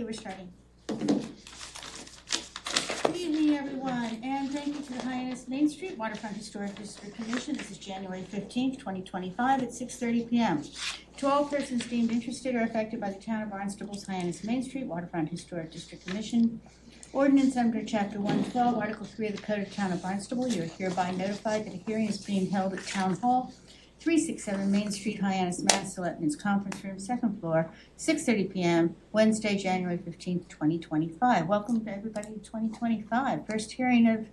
we're starting. Good evening, everyone, and thank you to the Hyannis Main Street Waterfront Historic District Commission. This is January 15th, 2025 at 6:30 p.m. To all persons deemed interested or affected by the Town of Barnstable's Hyannis Main Street Waterfront Historic District Commission ordinance under Chapter 112, Article 3 of the Code of Town of Barnstable, you are hereby notified that a hearing is being held at Town Hall, 367 Main Street, Hyannis, Mass. Selectmen's Conference Room, 2nd floor, 6:30 p.m., Wednesday, January 15th, 2025. Welcome to everybody to 2025. First hearing of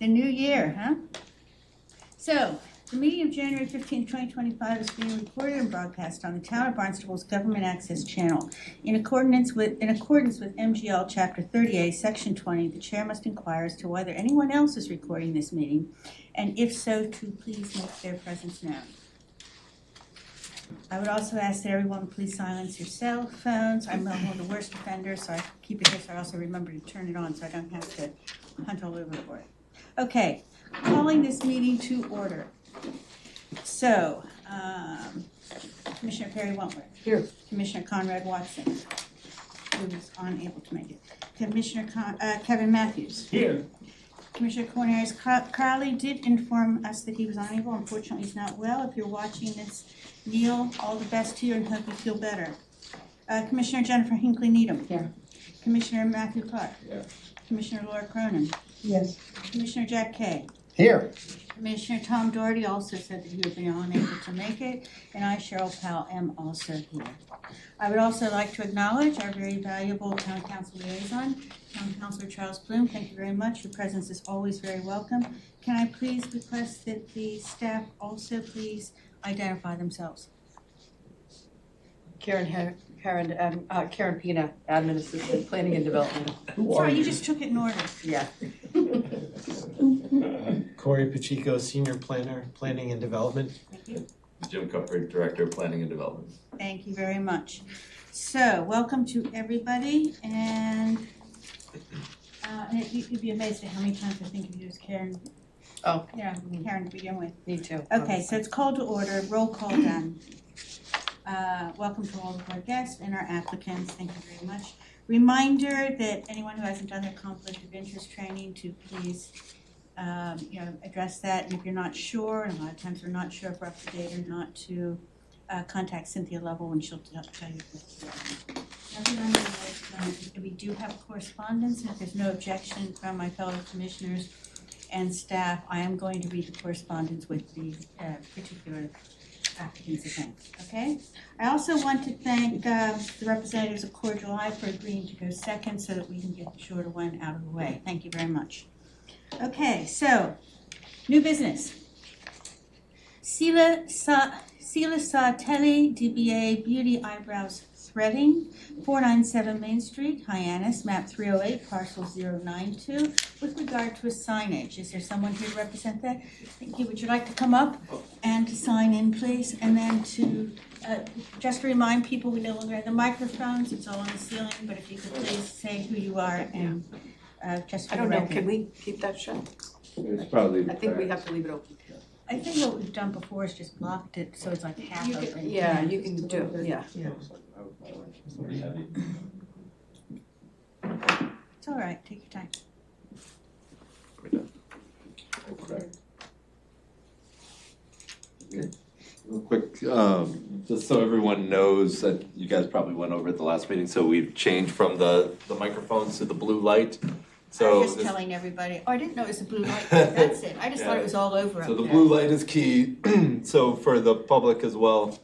the new year, huh? So, the meeting of January 15th, 2025 is being recorded and broadcast on the Town of Barnstable's Government Access Channel. In accordance with MGL Chapter 30A, Section 20, the chair must inquire as to whether anyone else is recording this meeting, and if so, to please make their presence known. I would also ask that everyone please silence your cell phones. I'm one of the worst offenders, so I keep it here so I also remember to turn it on so I don't have to hunt all over for it. Okay, calling this meeting to order. So, Commissioner Perry Wentworth. Here. Commissioner Conrad Watson, who is unable to make it. Commissioner Kevin Matthews. Here. Commissioner Cornelius Crowley did inform us that he was unable. Unfortunately, he's not well. If you're watching this, Neil, all the best to you and hope you feel better. Commissioner Jennifer Hinckley Needham. Here. Commissioner Matthew Clark. Yeah. Commissioner Laura Cronin. Yes. Commissioner Jack Kay. Here. Commissioner Tom Doherty also said that he would be unable to make it, and I, Cheryl Powell, am also here. I would also like to acknowledge our very valuable Town Council liaison, Town Councilor Charles Bloom. Thank you very much. Your presence is always very welcome. Can I please request that the staff also please identify themselves? Karen Pina, Admin Assistant, Planning and Development. Sorry, you just took it in order. Yeah. Corey Pacheco, Senior Planner, Planning and Development. Thank you. Jim Cuthbert, Director of Planning and Development. Thank you very much. So, welcome to everybody, and you'd be amazed at how many times I think of you as Karen. Oh. Yeah, Karen to begin with. Me too. Okay, so it's called to order, roll call done. Welcome to all of our guests and our applicants, thank you very much. Reminder that anyone who hasn't done their conflict of interest training to please address that, and if you're not sure, and a lot of times we're not sure if we're up to date or not, to contact Cynthia Lovell and she'll tell you. We do have correspondence, and if there's no objection from my fellow commissioners and staff, I am going to read the correspondence with the particular applicants again, okay? I also want to thank the representatives of Cordial Eye for agreeing to go second so that we can get the shorter one out of the way. Thank you very much. Okay, so, new business. Sila Sateli DBA Beauty Eyebrows Threading, 497 Main Street, Hyannis, map 308, parcel 092, with regard to a signage. Is there someone here to represent that? Thank you. Would you like to come up and to sign in, please? And then to, just to remind people, we no longer have the microphones. It's all on the ceiling, but if you could please say who you are and just for I don't the know, record. can we keep that shut? It's probably. I think we have to leave it open. I think what we've done before is just blocked it, so it's like half You of can, it. yeah, you can do, yeah. It's all right, take your time. Real quick, just so everyone knows that you guys probably went over at the last meeting, so we've changed from the microphones to the blue light. I So was just this- telling everybody, oh, I didn't know it was a blue light, that's it, I just thought it was all over up So the there. blue light is key, so for the public as well.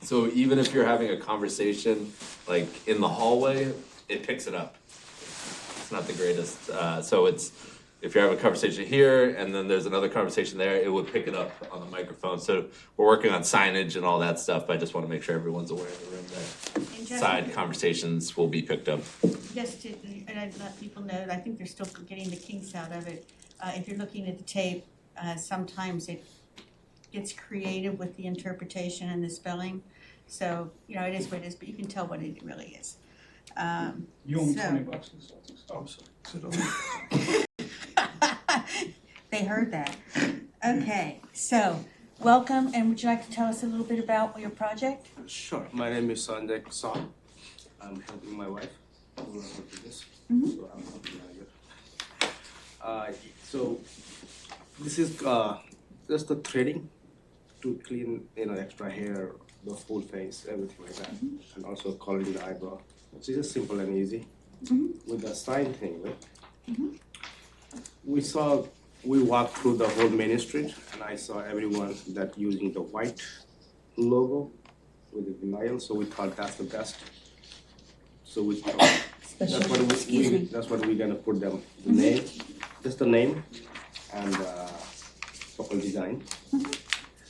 So even if you're having a conversation, like in the hallway, it picks it up. It's not the greatest, so it's, if you're having a conversation here and then there's another conversation there, it would pick it up on the microphone. So we're working on signage and all that stuff, but I just wanna make sure everyone's aware of the room that And just- side conversations will be picked up. Just to, and I'd let people know, that I think they're still getting the kinks out of it. If you're looking at the tape, sometimes it gets creative with the interpretation and the spelling. So, it is what it is, but you can tell what it really is. You owe me So- $20 this time. Oh, sorry. They heard that. Okay, so welcome, and would you like to tell us a little bit about your project? Sure. My name is Sanjay Kasam. I'm helping my wife. Mhm. So this is just the threading to clean, extra hair, the whole face, everything like that, and also coloring the eyebrow. So it's just simple and easy. With the sign thing, right? We walked through the whole main street, and I saw everyone that using the white logo with the vinyl, so we thought that's the best. So we thought, that's what we're gonna put them, the name, just the name, and couple design.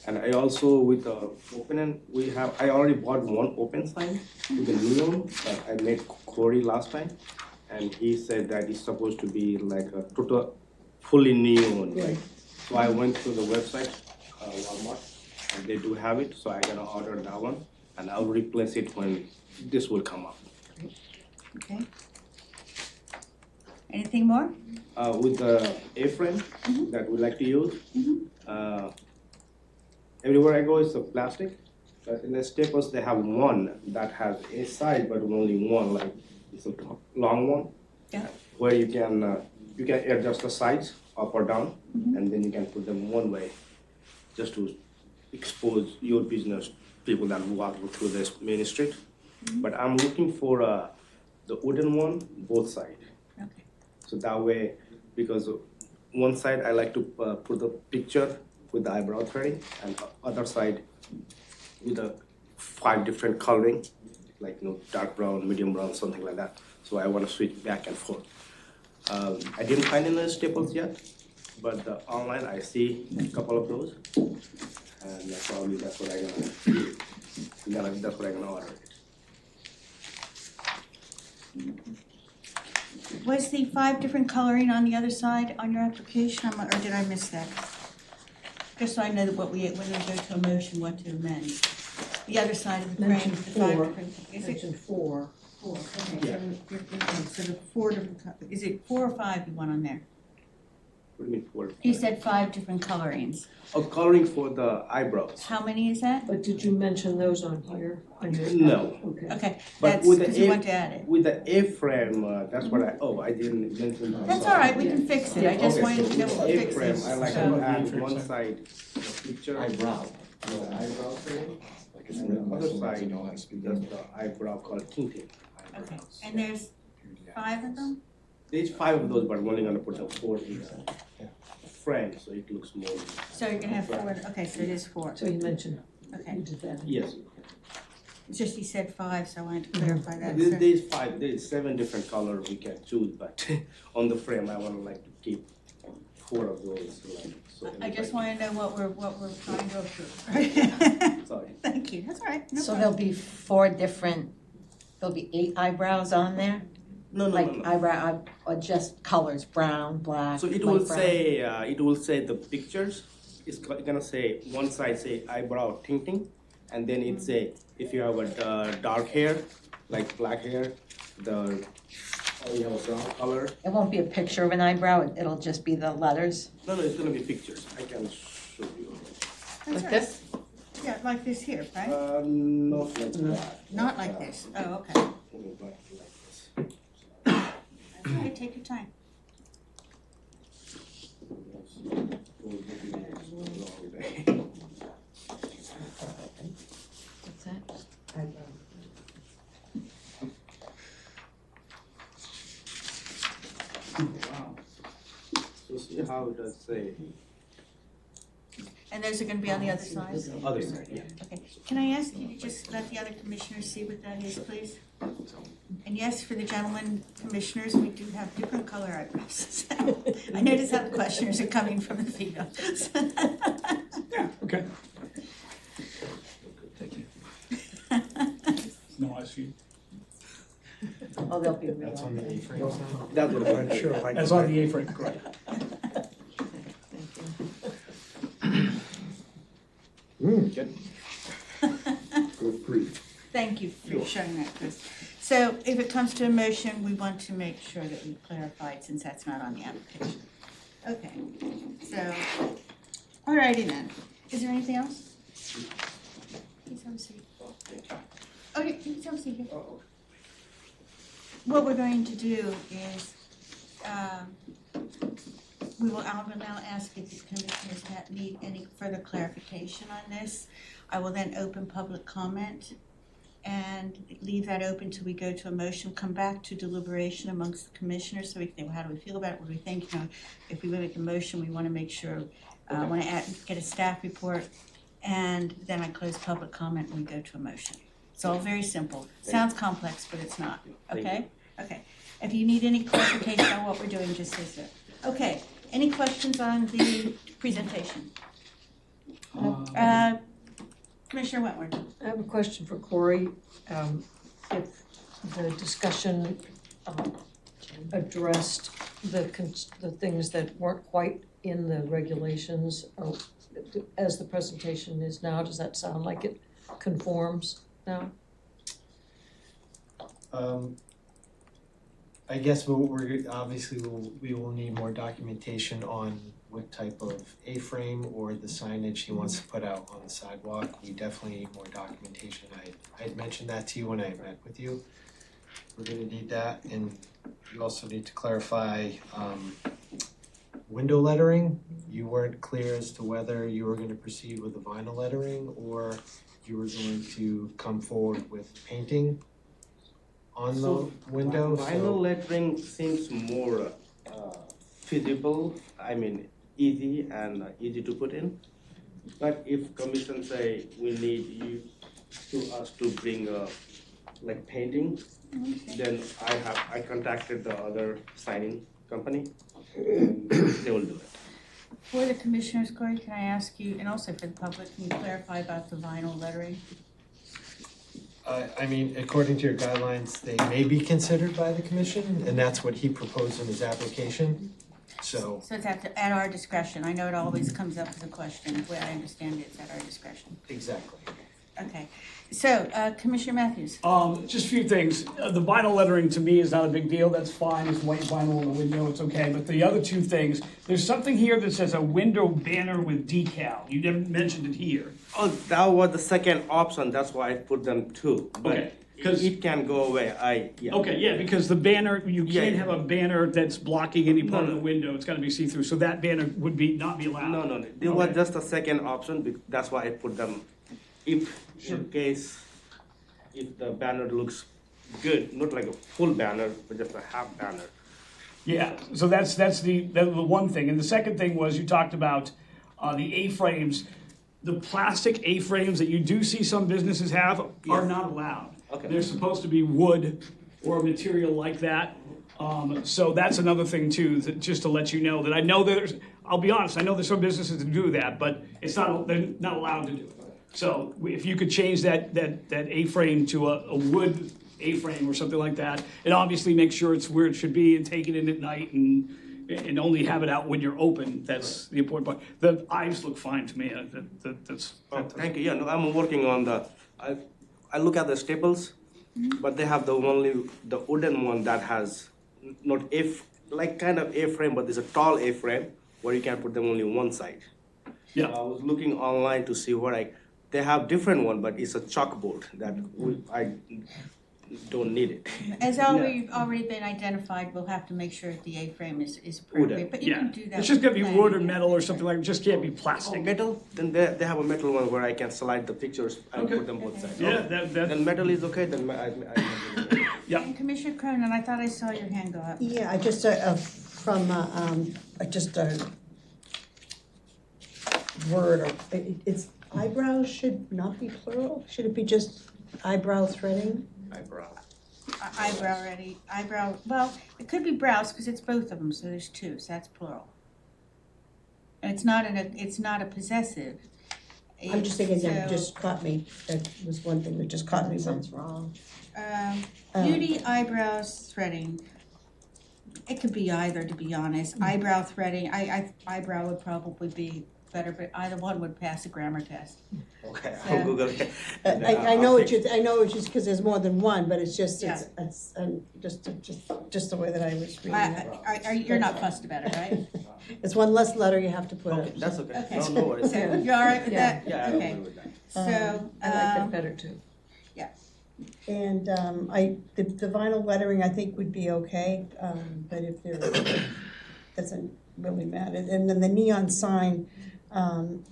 And I also, with the open end, I already bought one open sign with the neon that I made Corey last time. And he said that it's supposed to be like a total, fully neon, right? So I went to the website, Walmart, and they do have it, so I'm gonna order that one, and I'll replace it when this will come up. Okay. Anything more? With the A-frame that we like to use, everywhere I go it's a plastic, but in the Staples they have one that has a side, but only one, like it's a long one. Yeah. Where you can adjust the sides up or down, and then you can put them one way, just to expose your business people that walk through this main street. But I'm looking for the wooden one, both sides. Okay. So that way, because one side I like to put the picture with the eyebrow threading, and the other side with the 5 different coloring, like dark brown, medium brown, something like that. So I want to switch back and forth. I didn't find any Staples yet, but online I see a couple of those, and probably that's what I'm gonna order. Was the 5 different coloring on the other side on your application, or did I miss that? Just so I know that when we go to a motion, what to amend. The other side of the frame, Mention the 5 4. different, is it? Mention 4. Okay, so the 4 different, is it 4 or 5 you want on there? What do you mean for? You said 5 different colorings. Oh, coloring for the eyebrows. How many is that? But did you mention those on here? On your No. Okay. Okay, But that's with the because you want to add it. With the A-frame, that's what I didn't mention that. That's all right, we can fix it. I just Okay, wanted so to know with what the to fix A-frame, it. I like So- to add one side picture. Eyebrow. The eyebrow thing, Like it's and really the other nice side, to know how to speak. just the eyebrow called tinting. Okay, and there's 5 of them? There's 5 of those, but I'm only gonna put the 4 in the frame, so it looks more. So you're gonna have 4, okay, so it is 4. So you mentioned, Okay, you did that. Yes, it's just you said 5, so I wanted to clarify that. there's, So- there's 5, there's 7 different colors we can choose, but on the frame, I wanna like to keep 4 of those, like, so. I just wanna know what we're trying to approve. Sorry. Thank you, that's all right, no So problem. there'll be 4 different, there'll be 8 eyebrows on there? No, Like eyebrow, or just colors, brown, black, So it light will brown? say the pictures. It's gonna say one side say eyebrow tinting, and then it say if you have a dark hair, like black hair, you have a brown color. It won't be a picture of an eyebrow, it'll just be the letters? No, it's gonna be pictures. I can show you. That's Like all right. this? Yeah, like this here, right? Not like that. Not like this, oh, okay. Only like this. That's all right, take your time. What's that? So see how it does say And those are gonna be on the other side? other side, yeah. Okay, can I ask you to just let the other commissioners see what that is, please? And yes, for the gentlemen commissioners, we do have different color eyebrows. So I notice how the questioners are coming from the field. Okay. Thank you. No, I see. Oh, they'll be real. That's on the A-frame side? That's what I'm sure. As on the A-frame, correct. Good. Thank you for showing that, Chris. So if it comes to a motion, we want to make sure that we clarify it since that's not on the application. Okay, so, alrighty then. Is there anything else? Please have a seat. Okay, please have a seat here. what we're going to do is, I will now ask if the commissioners need any further clarification on this. I will then open public comment and leave that open till we go to a motion, come back to deliberation amongst the commissioners, so we can think, well, how do we feel about it, what do we think, if we make a motion, we wanna make sure, get a staff report, and then I close public comment and we go to a motion. It's all very simple, sounds complex, but it's not, okay? Okay, if you need any clarification on what we're doing, just say so. Okay, any questions on the presentation? Commissioner Wentworth? I have a question for Corey. If the discussion addressed the things that weren't quite in the regulations, as the presentation is now, does that sound like it conforms now? I guess we will need more documentation on what type of A-frame or the signage he wants to put out on the sidewalk. We definitely need more documentation. I had mentioned that to you when I met with you. We're gonna need that, and we also need to clarify window lettering. You weren't clear as to whether you were gonna proceed with the vinyl lettering or you were going to come forward with painting on the window. Vinyl lettering seems more feasible, easy and easy to put in. But if commission say we need us to bring like painting, then I contacted the other signing company, and they will do it. For the commissioners, Corey, can I ask you, and also for the public, can you clarify about the vinyl lettering? According to your guidelines, they may be considered by the commission, and that's what he proposed in his application, so. So it's at our discretion. I know it always comes up as a question. The way I understand it, it's at our discretion. Exactly. Okay. So, Commissioner Matthews? Just a few things. The vinyl lettering to me is not a big deal. That's fine. It's white vinyl on the window. It's okay. But the other two things, there's something here that says a window banner with decal. You never mentioned it here. Oh, that was the second option, that's why I put them two. Okay, But 'cause- it can go away, Okay, yeah, because the banner, you can't have a banner that's blocking any part of the No. window. It's gotta be see-through. So that banner would not be allowed. No, it was Okay. just a second option, that's why I put them. If in case, if the banner looks good, not like a full banner, but just a half banner. Yeah, so that's the one thing. And the second thing was you talked about the A-frames. The plastic A-frames that you do see some businesses have are not allowed. Okay. They're supposed to be wood or a material like that. So that's another thing too, just to let you know that I know I'll be honest, I know there's some businesses that do that, but they're not allowed to do it. So if you could change that A-frame to a wood A-frame or something like that, and obviously make sure it's where it should be and take it in at night and only have it out when you're open, that's the important part. The eyes look fine to me, Thank you, I'm working on I look at the staples, but they have the wooden one that has not kind of A-frame, but there's a tall A-frame where you can put them only one side. Yeah. I was looking online to see they have different one, but it's a chalkboard that I don't need it. As already been identified, we'll have to make sure that the A-frame is appropriate, but you Yeah, can do that. it's just with gonna be planning. wood or metal or something like, it just can't be plastic. Metal? Then they have a metal one where I can slide the pictures and Okay. put them both sides. Yeah, Then metal is okay, then yeah. And Commissioner Cronin, I thought I saw your hand go up. Yeah, I just, just a word, or it's eyebrows should not be plural? Should it be just eyebrow threading? Eyebrow, well, it could be brows, because it's both of them, so there's two, so that's plural. And it's not a possessive. I'm just thinking that So, just caught me, that was one thing that just caught me. Sounds wrong. Beauty, eyebrows, threading. It could be either, to be honest. Eyebrow threading, eyebrow would probably be better, but either one would pass a grammar test. Okay, Yeah. I'll Google it. I know it's just because there's more than one, but it's just, Yeah. it's just the way that I was reading it. You're not fussed about it, right? It's one less letter you have to put Okay, in. that's okay, Okay. no worries. So, you're all right with that? Yeah, I Okay. agree with that. So, I like that better too. And the vinyl lettering I think would be okay, but if there, doesn't really matter. And then the neon sign,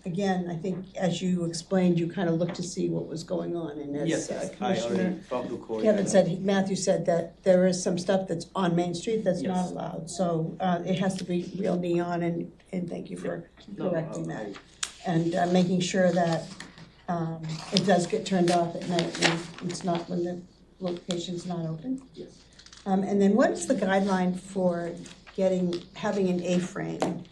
again, I think as you explained, you kind of looked to see what was going on. And as Yes, I Commissioner already talked to Corey. Kevin said, Matthew said that there is some stuff that's on Main Street that's not Yes. allowed. So it has to be real neon, and thank you for correcting that. And making sure that it does get turned off at night when it's not, when the location's not open. Yes. And then what is the guideline for having an A-frame?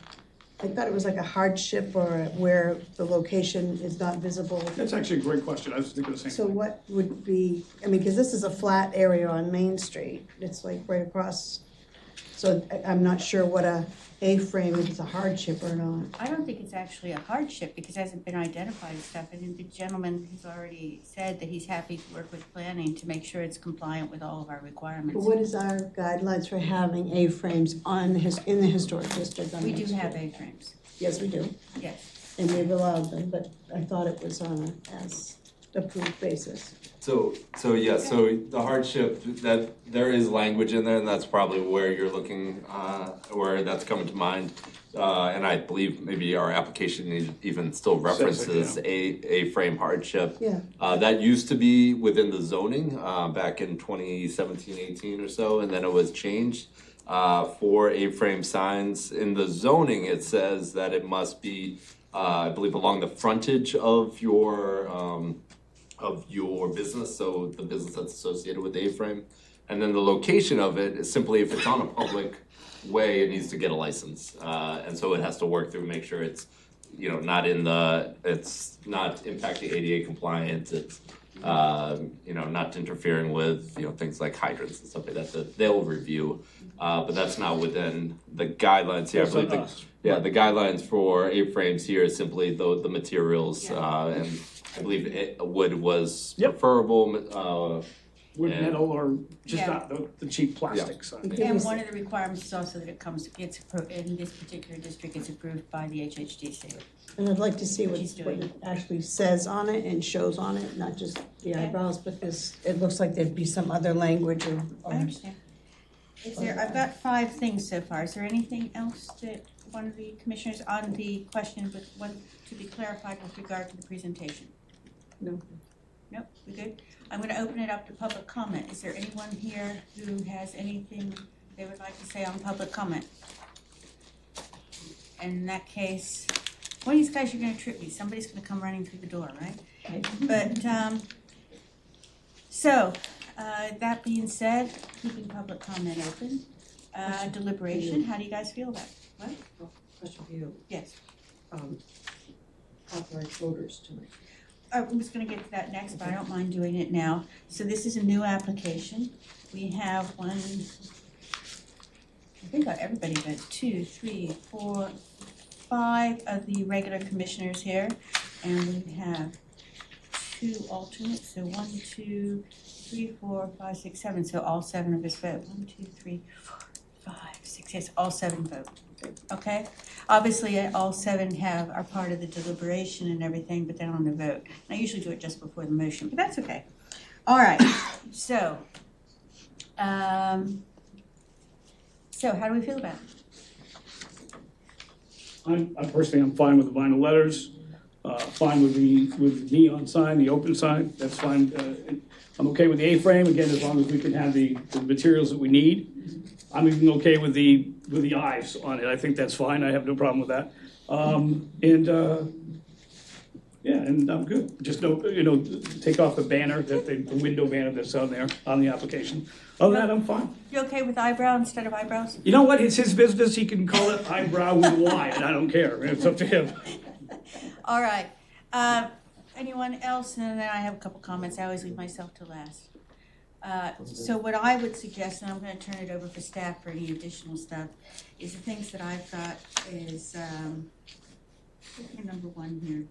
I thought it was like a hardship or where the location is not visible. That's actually a great question, I was thinking the same So thing. what would be, I mean, because this is a flat area on Main Street, it's like right across. So I'm not sure what a A-frame, if it's a hardship or not. I don't think it's actually a hardship because it hasn't been identified and stuff. And the gentleman has already said that he's happy to work with planning to make sure it's compliant with all of our But requirements. what is our guidelines for having A-frames in the historic district on We Main do Street? have A-frames, Yes, we do, yes. and we've allowed them, but I thought it was on a as approved basis. So the hardship, that there is language in there, and that's probably where you're looking, where that's coming to mind. And I believe maybe our application even still references A-frame hardship. Yeah. That used to be within the zoning, back in 2017, 18 or so, and then it was changed. For A-frame signs, in the zoning, it says that it must be, I believe, along the frontage of your business, so the business that's associated with A-frame. And then the location of it is simply if it's on a public way, it needs to get a license. And so it has to work through, make sure it's, it's not impacting ADA compliance, it's, not interfering with, things like hydrants and stuff like that they'll review. But that's not within the guidelines here. I That's on believe us. the guidelines for A-frames here is simply the materials, and I believe wood was Yep. preferable, Wood, and- metal, or just Yeah. not the cheap plastic side. And one of the requirements is also that gets approved, in this particular district, it's approved by the HHDC. And I'd like to see What he's what doing. it actually says on it and shows on it, not just the Yeah. eyebrows, but it looks like there'd be some other language or. I understand. I've got 5 things so far. Is there anything else that one of the commissioners on the question with what to be clarified with regard to the presentation? No. Nope, we good? I'm gonna open it up to public comment. Is there anyone here who has anything they would like to say on public comment? And in that case, one of these guys, you're gonna trip me. Somebody's gonna come running through the door, right? But, that being said, keeping public comment open, deliberation, how do you guys feel about it? What? Question for you, Yes. authorized voters tonight. I'm just gonna get to that next, but I don't mind doing it now. So this is a new application. We have one, I think everybody, but 2, 3, 4, 5 of the regular commissioners here. And we have 2 alternates, so 1, 2, 3, 4, 5, 6, 7. So all 7 of us vote. 1, 2, 3, 4, 5, 6, yes, all 7 vote. Okay? Obviously, all 7 are part of the deliberation and everything, but they don't have to vote. And I usually do it just before the motion, but that's okay. All right, so how do we feel about it? I'm personally, I'm fine with the vinyl letters, fine with the neon sign, the open sign, that's fine. I'm okay with the A-frame, again, as long as we can have the materials that we need. I'm even okay with the eyes on it, I think that's fine, I have no problem with that. And I'm good, just take off the banner, the window banner that's on there, on the application. Other than that, I'm fine. You okay with eyebrow instead of eyebrows? You know what, it's his business, he can call it eyebrow with Y, and I don't care, it's up to him. All right, anyone else? And then I have a couple comments, I always leave myself to last. So what I would suggest, and I'm gonna turn it over for staff for any additional stuff, is the things that I've got is, number 1 here.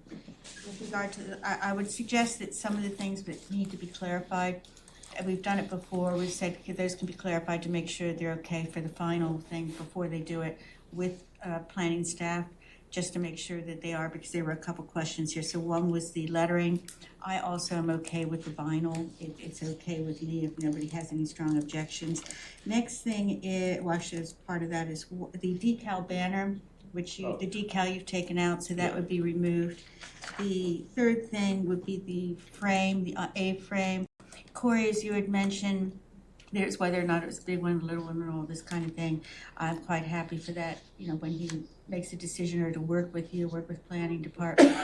With regard to, I would suggest that some of the things that need to be clarified, and we've done it before, we've said those can be clarified to make sure they're okay for the final thing before they do it with planning staff. just to make sure that they are, because there were a couple questions here. So one was the lettering. I also am okay with the vinyl. It's okay with me if nobody has any strong objections. Next thing is, well, actually, as part of that is the decal banner, which the decal you've taken out, so that would be removed. The third thing would be the frame, the A-frame. Corey, as you had mentioned, there's whether or not it was a big one, a little one, and all this kind of thing. I'm quite happy for that, when he makes a decision or to work with you, work with planning department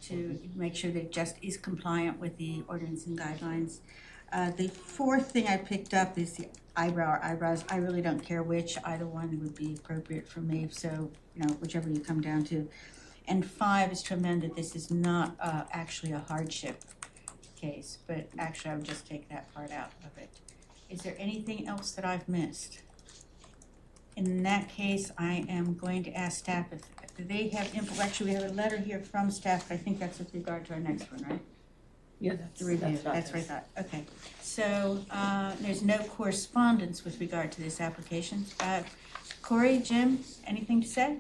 to make sure that it just is compliant with the ordinance and guidelines. The fourth thing I picked up is the eyebrows. I really don't care which, either one would be appropriate for me, so, whichever you come down to. And 5 is to amend that this is not actually a hardship case, but actually I would just take that part out of it. Is there anything else that I've missed? In that case, I am going to ask staff if they have input. Actually, we have a letter here from staff, but I think that's with regard to our next one, right? Yeah, The review, that's what I thought, okay. So, there's no correspondence with regard to this application. Corey, Jim, anything to say?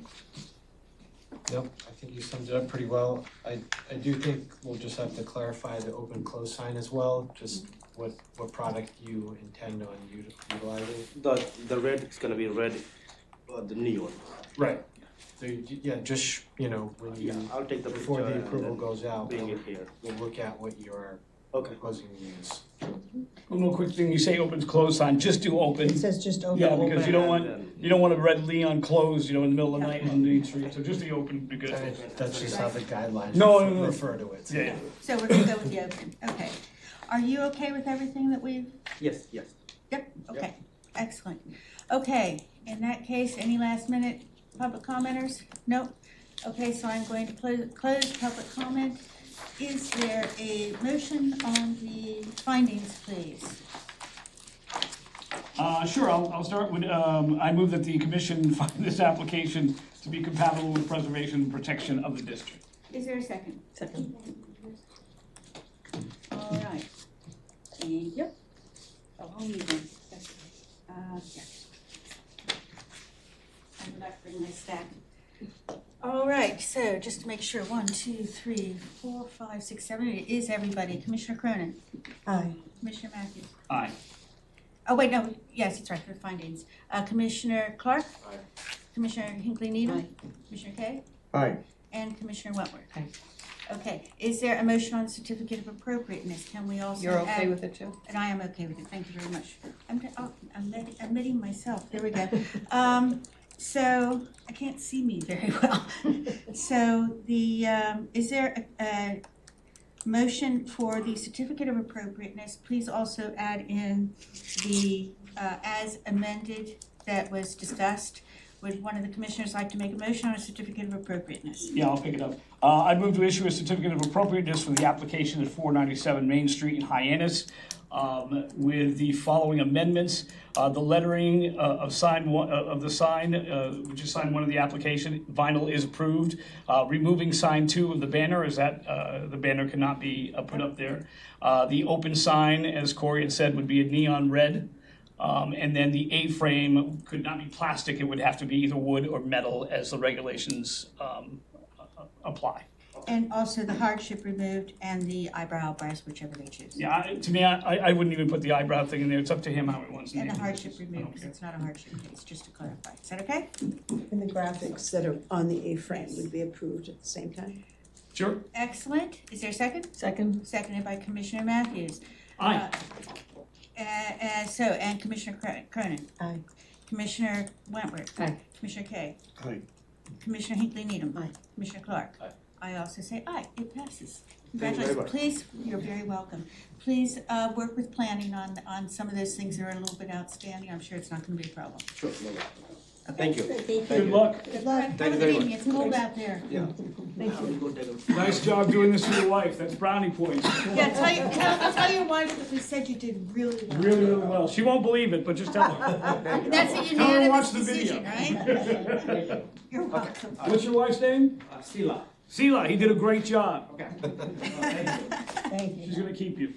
Nope, I think you summed it up pretty well. I do think we'll just have to clarify the open close sign as well, just what product you intend on utilizing. The red is gonna be red, the neon. Right. So, yeah, just, when Yeah, you, I'll take the before picture the and approval then goes out, bring it here. we'll look at what you're Okay. proposing to use. One more quick thing, you say open close sign, just do open. It says just open. Yeah, because you don't want, And then- you don't want a red Leon closed, in the middle of the night on Main Street, so just the open would be good. That's just how the guidelines No. refer to it. Yeah, yeah. So we're gonna go with the open, okay. Are you okay with everything that we've? Yes. Yep, okay, excellent. Okay, in that case, any last minute public commenters? Nope. Okay, so I'm going to close public comment. Is there a motion on the findings, please? Sure, I'll start with, I move that the commission find this application to be compatible with preservation and protection of the district. Is there a second? Second. All right. Thank you. Oh, I'll need one. Yeah. I would like to bring my stack. All right, so just to make sure, 1, 2, 3, 4, 5, 6, 7, it is everybody. Commissioner Cronin, Aye. Commissioner Matthews. Aye. Oh, wait, no, yes, it's right, for the findings. Commissioner Clark? Aye. Commissioner Hinckley Needham? Aye. Commissioner Kay? Aye. And Commissioner Wentworth? Aye. Okay, is there a motion on certificate of appropriateness? Can we also You're okay add- with it too? And I am okay with it, thank you very much. I'm admitting myself, there we go. So, I can't see me very well. So is there a motion for the certificate of appropriateness? Please also add in the as amended that was discussed. Would one of the commissioners like to make a motion on a certificate of appropriateness? Yeah, I'll pick it up. I move to issue a certificate of appropriateness for the application at 497 Main Street in Hyannis, with the following amendments. The lettering of the sign, which is sign 1 of the application, vinyl is approved. Removing sign 2 of the banner, is that the banner cannot be put up there. The open sign, as Corey had said, would be a neon red. And then the A-frame could not be plastic, it would have to be either wood or metal as the regulations apply. And also the hardship removed and the eyebrow brass, whichever they choose. Yeah, to me, I wouldn't even put the eyebrow thing in there, it's up to him how he wants to And name the it. hardship I removed, don't because care. it's not a hardship case, just to clarify. Is that okay? And the graphics that are on the A-frame would be approved at the same time. Sure, Excellent. Is there a second? Second. Seconded by Commissioner Matthews. aye. And Commissioner Cronin. Aye. Commissioner Wentworth. Aye. Commissioner Kay. Aye. Commissioner Hinckley Needham. Aye. Commissioner Clark. Aye. I also say aye, it passes. Thank you very Congratulations. much. Please, you're very welcome. Please work with planning on some of those things that are a little bit outstanding. I'm sure it's not gonna be a problem. Sure, no problem. Thank you. Good luck. Good luck. Have a Thank you good very evening. much. It's cold out there. Yeah. Thank I will you. go take a. Nice job doing this for your wife, that's brownie points. Yeah, tell your wife that we said you did really well. Really, really well. She won't believe it, but just tell her. That's a Tell her to watch unanimous the video. decision, right? You're welcome. What's your wife's name? Sila. Sela, he did a great job. Okay. Thank you. She's gonna keep you.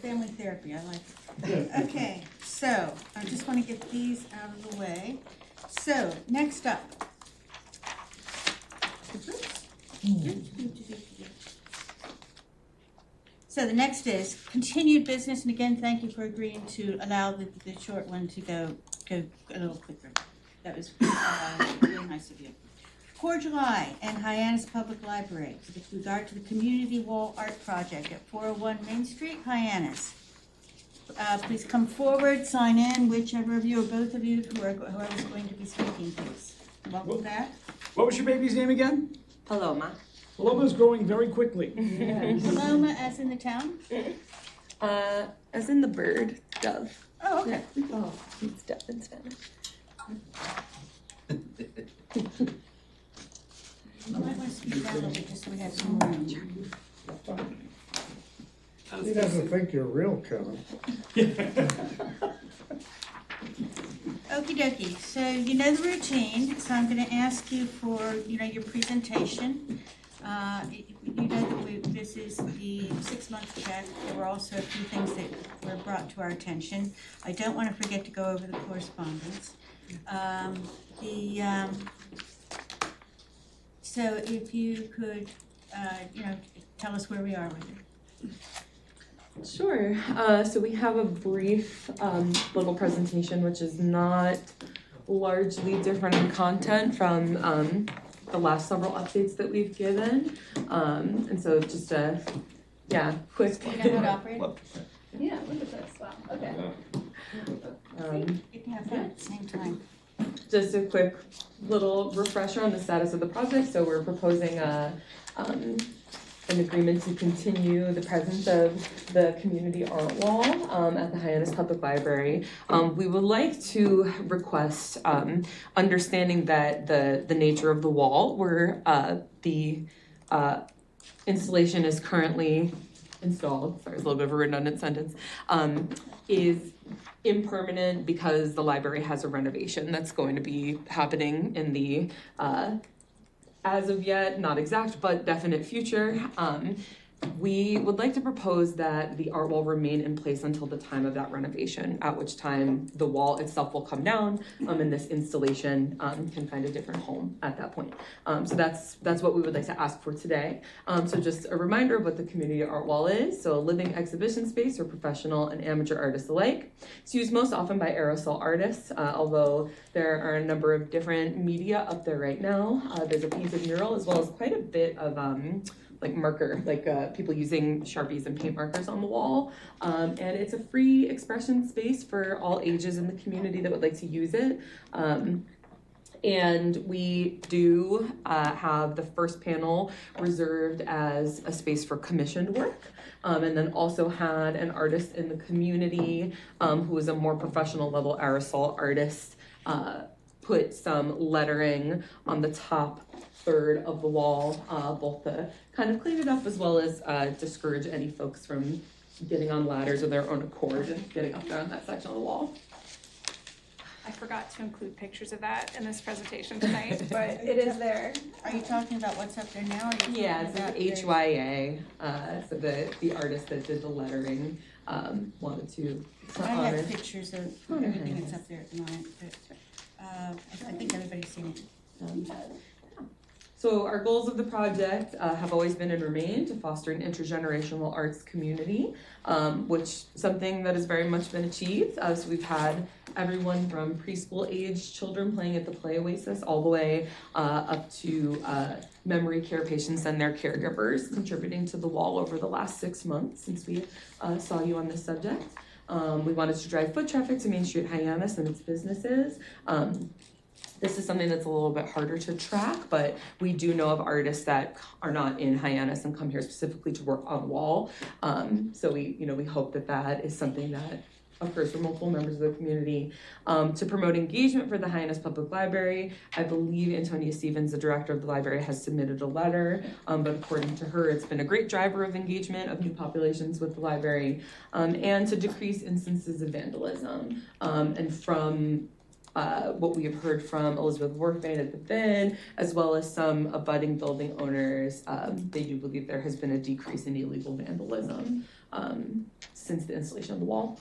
Family therapy, I like it. Okay, so I just want to get these out of the way. So next up, So the next is continued business, and again, thank you for agreeing to allow the short one to go a little quicker. That was really nice of you. Cordial Eye and Hyannis Public Library with regard to the Community Wall Art Project at 401 Main Street, Hyannis. Please come forward, sign in, whichever of you or both of you, whoever's going to be speaking, please. Welcome back. What was your baby's name again? Paloma. Paloma's growing very quickly. Paloma, as in the town? As in the bird, dove. Oh, okay. Oh, it's dove in Spanish. You might want to speak down a little bit, just so we have some room. He doesn't think you're real, Kevin. Okie dokie, so you know the routine, so I'm gonna ask you for, your presentation. You know that this is the 6-month check. There were also a few things that were brought to our attention. I don't wanna forget to go over the correspondence. So if you could, tell us where we are with it. Sure. So we have a brief little presentation, which is not largely different in content from the last several updates that we've given. And so just a, quick. Do you know how to operate? Yeah, look at this, wow, okay. You can have fun at the same time. Just a quick little refresher on the status of the project. So we're proposing an agreement to continue the presence of the community art wall at the Hyannis Public Library. We would like to request understanding that the nature of the wall where the installation is currently installed, sorry, it's a little bit of a redundant sentence, is impermanent because the library has a renovation that's going to be happening in the as of yet, not exact, but definite future. We would like to propose that the art wall remain in place until the time of that renovation, at which time the wall itself will come down and this installation can find a different home at that point. So that's what we would like to ask for today. So just a reminder of what the community art wall is. So a living exhibition space for professional and amateur artists alike. It's used most often by aerosol artists, although there are a number of different media up there right now. There's a painted mural as well as quite a bit of marker, people using Sharpies and paint markers on the wall. And it's a free expression space for all ages in the community that would like to use it. And we do have the first panel reserved as a space for commissioned work. And then also had an artist in the community who is a more professional level aerosol artist put some lettering on the top third of the wall, both to kind of clean it up as well as discourage any folks from getting on ladders of their own accord and getting up there on that section of the wall. I forgot to include pictures of that in this presentation tonight, but it is there. Are you talking about what's up there now? Or are you Yeah, talking it's about HYA, so the artist that did the lettering wanted to I honor. have pictures of everything that's up there at the moment, but I think everybody's seen it. So our goals of the project have always been and remain to foster an intergenerational arts community, which something that has very much been achieved. So we've had everyone from preschool age children playing at the Play Oasis all the way up to memory care patients and their caregivers contributing to the wall over the last 6 months since we saw you on this subject. We wanted to drive foot traffic to Main Street Hyannis and its businesses. This is something that's a little bit harder to track, but we do know of artists that are not in Hyannis and come here specifically to work on wall. So we hope that is something that occurs for multiple members of the community. To promote engagement for the Hyannis Public Library, I believe Antonia Stevens, the director of the library, has submitted a letter, but according to her, it's been a great driver of engagement of new populations with the library, and to decrease instances of vandalism. And from what we have heard from Elizabeth Workman at the Bin, as well as some abutting building owners, they do believe there has been a decrease in illegal vandalism since the installation of the wall.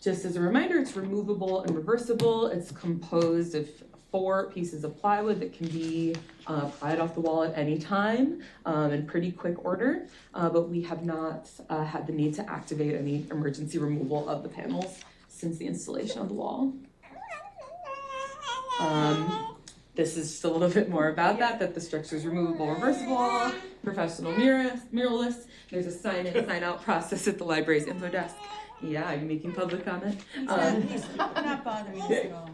Just as a reminder, it's removable and reversible. It's composed of 4 pieces of plywood that can be pried off the wall at any time in pretty quick order, but we have not had the need to activate any emergency removal of the panels since the installation of the wall. This is just a little bit more about that the structure is removable, reversible, professional muralist. There's a sign-in, sign-out process at the library's info desk. Yeah, are you making public comment? He's not bothering us at all.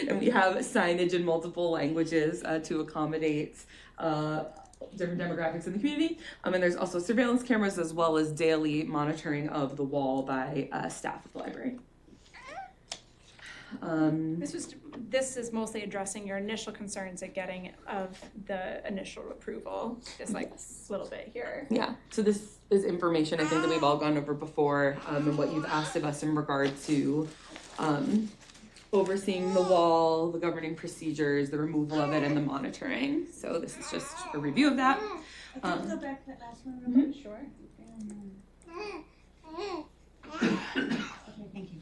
And we have signage in multiple languages to accommodate different demographics in the community. And there's also surveillance cameras as well as daily monitoring of the wall by staff of the library. This is mostly addressing your initial concerns at getting of the initial approval, just like this little bit here. Yeah, so this is information I think that we've all gone over before, and what you've asked of us in regard to overseeing the wall, the governing procedures, the removal of it, and the monitoring. So this is just a review of that. Can we go back to that last one real quick? Sure. Okay, thank you.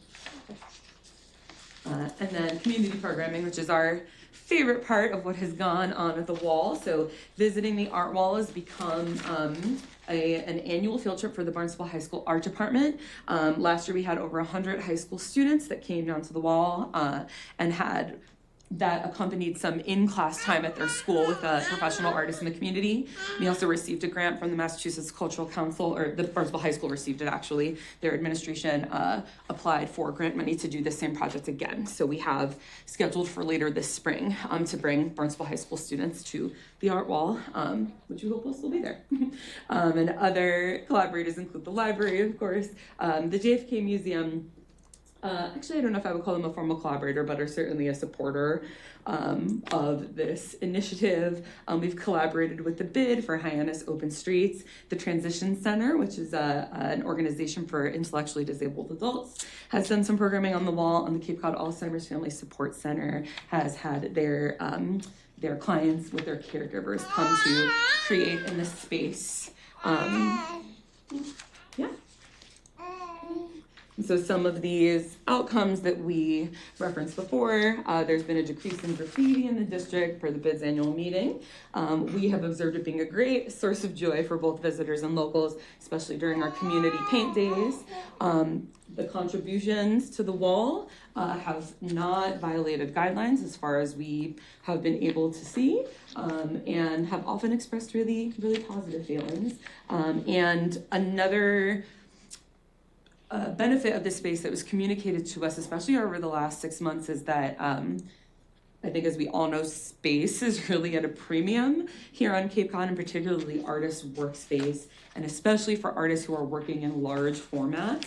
And then community programming, which is our favorite part of what has gone on at the wall. So visiting the art wall has become an annual field trip for the Barnstable High School art department. Last year we had over 100 high school students that came down to the wall and had that accompanied some in-class time at their school with professional artists in the community. We also received a grant from the Massachusetts Cultural Council, or the Barnstable High School received it actually. Their administration applied for grant money to do the same project again. So we have scheduled for later this spring to bring Barnstable High School students to the art wall, which we hope will still be there. And other collaborators include the library, of course, the JFK Museum. Actually, I don't know if I would call them a formal collaborator, but are certainly a supporter of this initiative. We've collaborated with the BID for Hyannis Open Streets, the Transition Center, which is an organization for intellectually disabled adults, has done some programming on the wall, and the Cape Cod Alzheimer's Family Support Center has had their clients with their caregivers come to create in this space. So some of these outcomes that we referenced before, there's been a decrease in graffiti in the district for the BID's annual meeting. We have observed it being a great source of joy for both visitors and locals, especially during our community paint days. The contributions to the wall have not violated guidelines as far as we have been able to see, and have often expressed really, really positive feelings. And another benefit of this space that was communicated to us, especially over the last 6 months, is that I think, as we all know, space is really at a premium here on Cape Cod, and particularly artist workspace, and especially for artists who are working in large formats.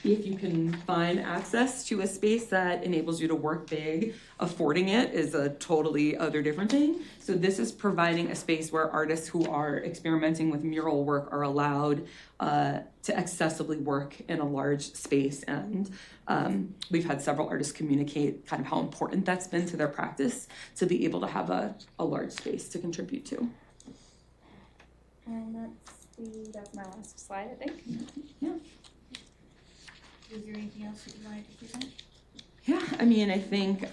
If you can find access to a space that enables you to work big, affording it is a totally other different thing. So this is providing a space where artists who are experimenting with mural work are allowed to accessibly work in a large space. And we've had several artists communicate kind of how important that's been to their practice to be able to have a large space to contribute to. And that's my last slide, I think. Yeah. Is there anything else that you wanted to present? Yeah, I mean, I think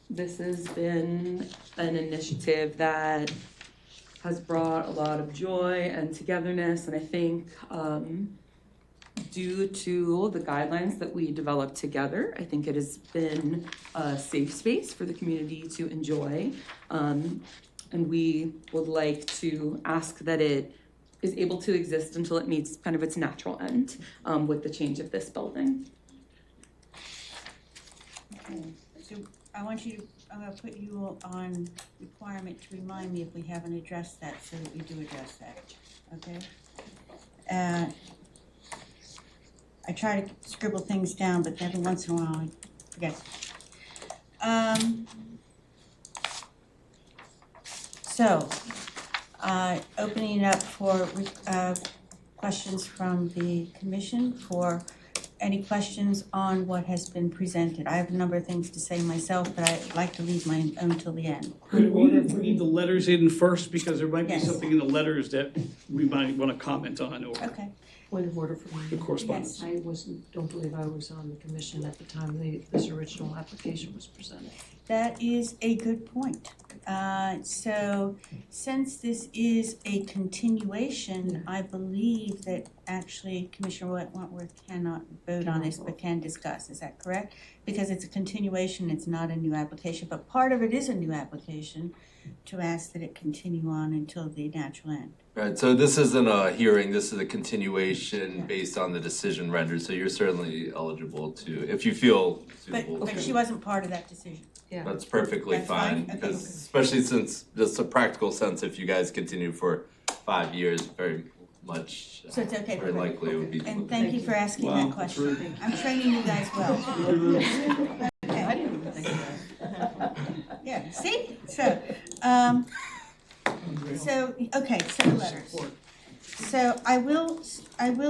this has been an initiative that has brought a lot of joy and togetherness, and I think due to the guidelines that we developed together, I think it has been a safe space for the community to enjoy, and we would like to ask that it is able to exist until it meets kind of its natural end with the change of this building. Okay, so I'm gonna put you on requirement to remind me if we haven't addressed that, so that we do address that, okay? I try to scribble things down, but every once in a while I forget. So, opening up for questions from the commission for any questions on what has been presented. I have a number of things to say myself, but I'd like to leave my own till the end. Could we read the letters in first, because there might be Yes. something in the letters that we might want to comment on, or Okay, Point of order for me. The correspondence. I don't believe I was on the commission at the time this original application was presented. That is a good point. So since this is a continuation, I believe that actually Commissioner Wentworth cannot vote on this, but can discuss. Is that correct? Because it's a continuation, it's not a new application, but part of it is a new application to ask that it continue on until the natural end. Right, so this isn't a hearing, this is a continuation based on the decision rendered, so you're certainly eligible to, if you feel suitable. But she wasn't part of that decision. Yeah. That's perfectly That's fine? fine, Okay. because especially since, just a practical sense, if you guys continue for 5 years, very much, So it's okay. very likely it would be. And thank you for asking Wow, that that's question. I'm training you guys well. I didn't even think of that. Yeah, see? So, okay, so the letters. So I will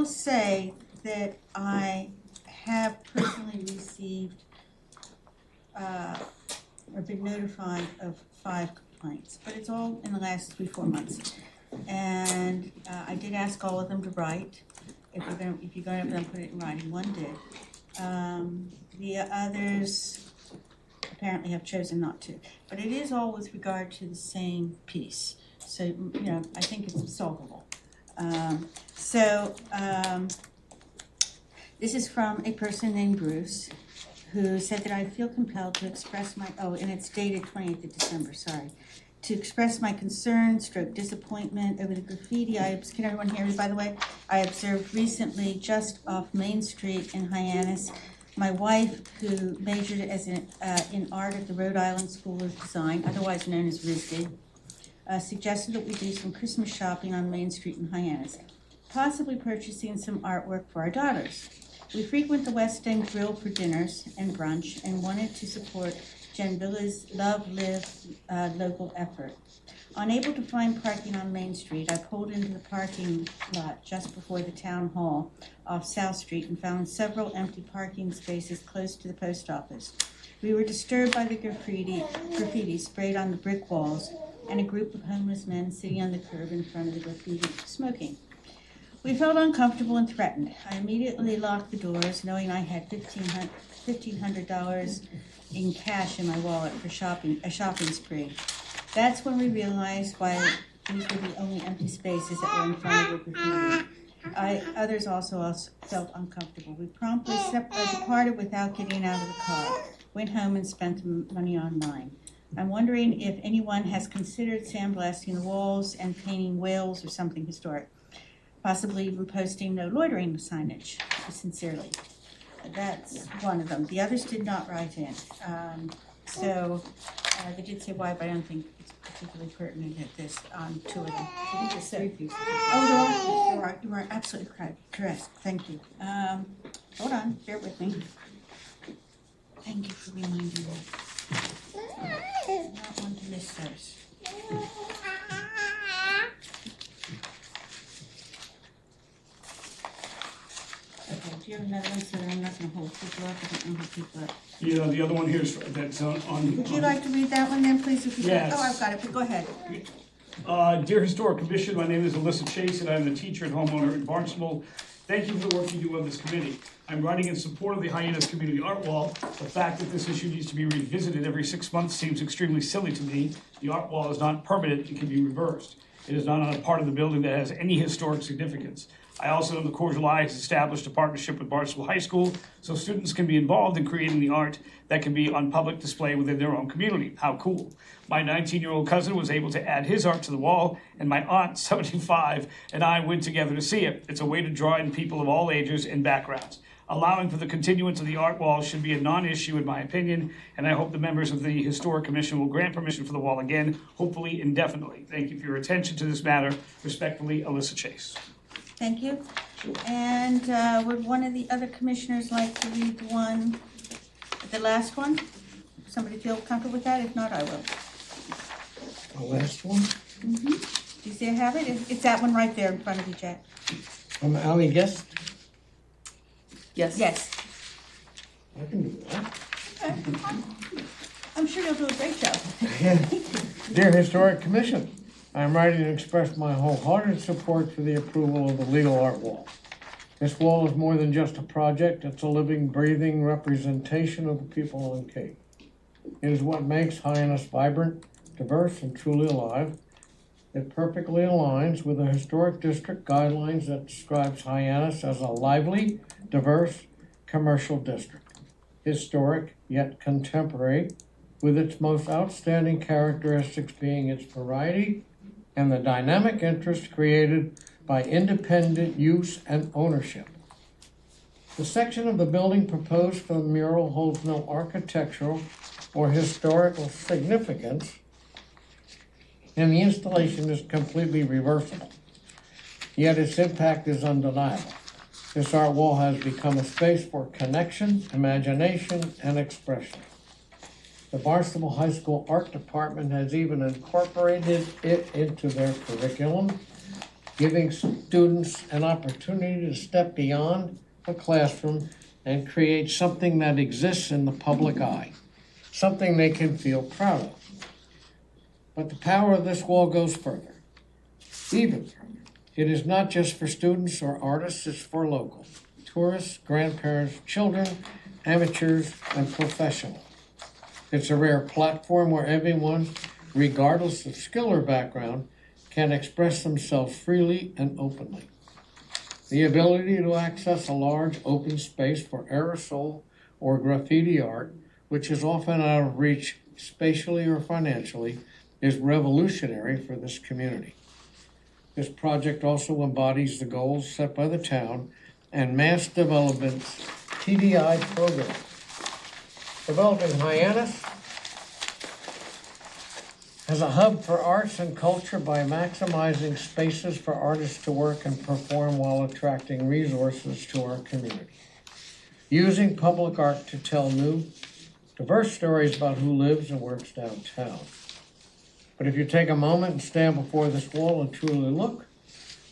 say that I have personally received, or been notified of 5 complaints, but it's all in the last 3-4 months. And I did ask all of them to write. If you're going to put it in writing, one did. The others apparently have chosen not to. But it is all with regard to the same piece. So, I think it's solvable. This is from a person named Bruce, who said that I feel compelled to express and it's dated 28th of December, sorry. To express my concern, disappointment over the graffiti can everyone hear me, by the way? I observed recently just off Main Street in Hyannis. My wife, who majored in art at the Rhode Island School of Design, otherwise known as RISD, suggested that we do some Christmas shopping on Main Street in Hyannis, possibly purchasing some artwork for our daughters. We frequent the West End Grill for dinners and brunch and wanted to support Jen Villa's Love Live local effort. Unable to find parking on Main Street, I pulled into the parking lot just before the town hall off South Street and found several empty parking spaces close to the post office. We were disturbed by the graffiti sprayed on the brick walls and a group of homeless men sitting on the curb in front of the graffiti smoking. We felt uncomfortable and threatened. I immediately locked the doors, knowing I had $1,500 in cash in my wallet for a shopping spree. That's when we realized why these were the only empty spaces that were in front of the graffiti. Others also felt uncomfortable. We promptly departed without getting out of the car, went home and spent the money online. I'm wondering if anyone has considered sandblasting the walls and painting whales or something historic, possibly even posting no loitering signage, sincerely. That's one of them. The others did not write in. They did say why, but I don't think it's particularly pertinent at this on 2 of them. I think there's 3 pieces. Oh, you are absolutely correct. Thank you. Hold on, bear with me. Thank you for reminding me. I not want to miss those. Okay, do you have another one so that I'm not going to hold people up? I don't know who people up. Yeah, the other one here is that's on. Would you like to read that one then, please? If you Yes. could? Oh, I've got it, but go ahead. Dear Historic Commission, my name is Alyssa Chase and I'm the teacher and homeowner in Barnstable. Thank you for the work you do on this committee. I'm writing in support of the Hyannis Community Art Wall. The fact that this issue needs to be revisited every 6 months seems extremely silly to me. The art wall is not permanent, it can be reversed. It is not on a part of the building that has any historic significance. I also know the Cordial Eye has established a partnership with Barnstable High School so students can be involved in creating the art that can be on public display within their own community. How cool. My 19-year-old cousin was able to add his art to the wall, and my aunt, 75, and I went together to see it. It's a way to draw in people of all ages and backgrounds. Allowing for the continuance of the art wall should be a non-issue in my opinion, and I hope the members of the Historic Commission will grant permission for the wall again, hopefully indefinitely. Thank you for your attention to this matter. Respectfully, Alyssa Chase. Thank you. And would one of the other commissioners like to read the last one? Somebody feel comfortable with that? If not, I will. The last one? Mm-hmm. Do you see I have it? It's that one right there in front of you, Jack. From Ally Guest? Yes. Yes. I can do that. I'm sure you'll do a great job. Dear Historic Commission, I am writing to express my wholehearted support for the approval of the legal art wall. This wall is more than just a project, it's a living, breathing representation of the people on Cape. It is what makes Hyannis vibrant, diverse, and truly alive. It perfectly aligns with the historic district guidelines that describes Hyannis as a lively, diverse, commercial district. Historic, yet contemporary, with its most outstanding characteristics being its variety and the dynamic interest created by independent use and ownership. The section of the building proposed for the mural holds no architectural or historical significance, and the installation is completely reversible. Yet its impact is undeniable. This art wall has become a space for connection, imagination, and expression. The Barnstable High School Art Department has even incorporated it into their curriculum, giving students an opportunity to step beyond the classroom and create something that exists in the public eye, something they can feel proud of. But the power of this wall goes further, even further. It is not just for students or artists, it's for locals, tourists, grandparents, children, amateurs, and professionals. It's a rare platform where everyone, regardless of skill or background, can express themselves freely and openly. The ability to access a large open space for aerosol or graffiti art, which is often out of reach spatially or financially, is revolutionary for this community. This project also embodies the goals set by the town and Mass Development's TDI program. Developing Hyannis as a hub for arts and culture by maximizing spaces for artists to work and perform while attracting resources to our community. Using public art to tell new, diverse stories about who lives and works downtown. But if you take a moment and stand before this wall and truly look,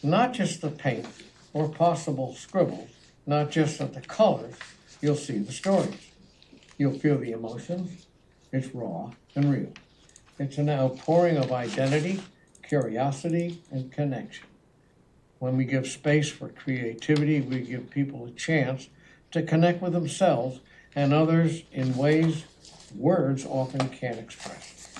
not just the paint or possible scribbles, not just at the colors, you'll see the stories. You'll feel the emotions. It's raw and real. It's an outpouring of identity, curiosity, and connection. When we give space for creativity, we give people a chance to connect with themselves and others in ways words often can't express.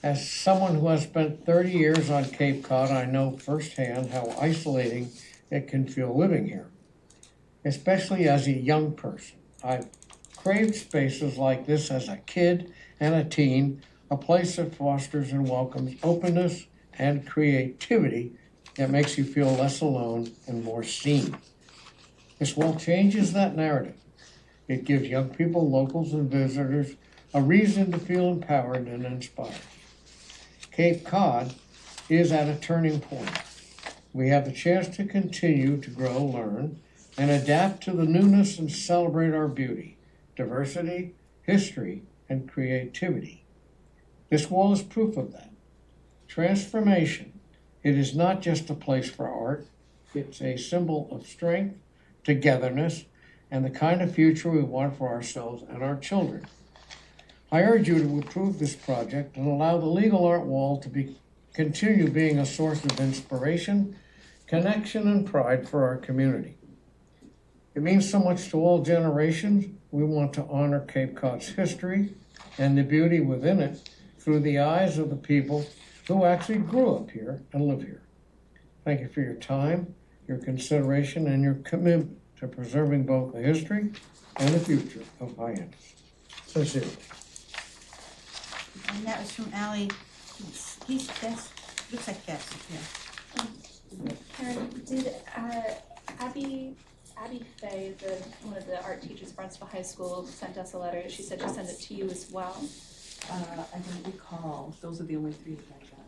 As someone who has spent 30 years on Cape Cod, I know firsthand how isolating it can feel living here, especially as a young person. I've craved spaces like this as a kid and a teen, a place that fosters and welcomes openness and creativity that makes you feel less alone and more seen. This wall changes that narrative. It gives young people, locals, and visitors a reason to feel empowered and inspired. Cape Cod is at a turning point. We have the chance to continue to grow, learn, and adapt to the newness and celebrate our beauty, diversity, history, and creativity. This wall is proof of that. Transformation. It is not just a place for art. It's a symbol of strength, togetherness, and the kind of future we want for ourselves and our children. I urge you to approve this project and allow the legal art wall to continue being a source of inspiration, connection, and pride for our community. It means so much to all generations. We want to honor Cape Cod's history and the beauty within it through the eyes of the people who actually grew up here and live here. Thank you for your time, your consideration, and your commitment to preserving both the history and the future of Hyannis. Sincerely. And that was from Ally. He's best, looks like best, yeah. Karen, did Abby Fay, one of the art teachers at Barnstable High School, sent us a letter. She said to send it to you as well. I don't recall. Those are the only three that I got.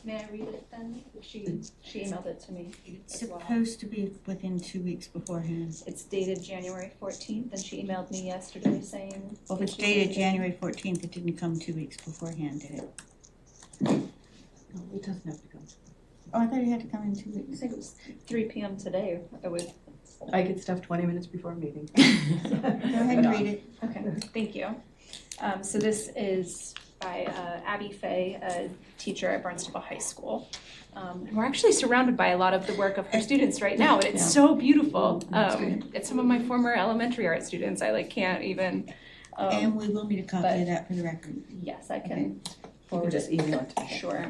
May I read it then? She emailed it to me It's as well. supposed to be within 2 weeks beforehand. It's dated January 14th, and she emailed me yesterday saying. Well, if it's dated January 14th, it didn't come 2 weeks beforehand, did it? No, it doesn't have to come. Oh, I thought it had to come in 2 I weeks. think it was 3 p.m. today. I get stuff 20 minutes before a meeting. Go ahead and read it. Okay, thank you. So this is by Abby Fay, a teacher at Barnstable High School. And we're actually surrounded by a lot of the work of her students right now, and it's so beautiful. It's some of my former elementary art students. I can't even. And we will need a copy of that for the record. Yes, I can Forward just email it to me. Sure.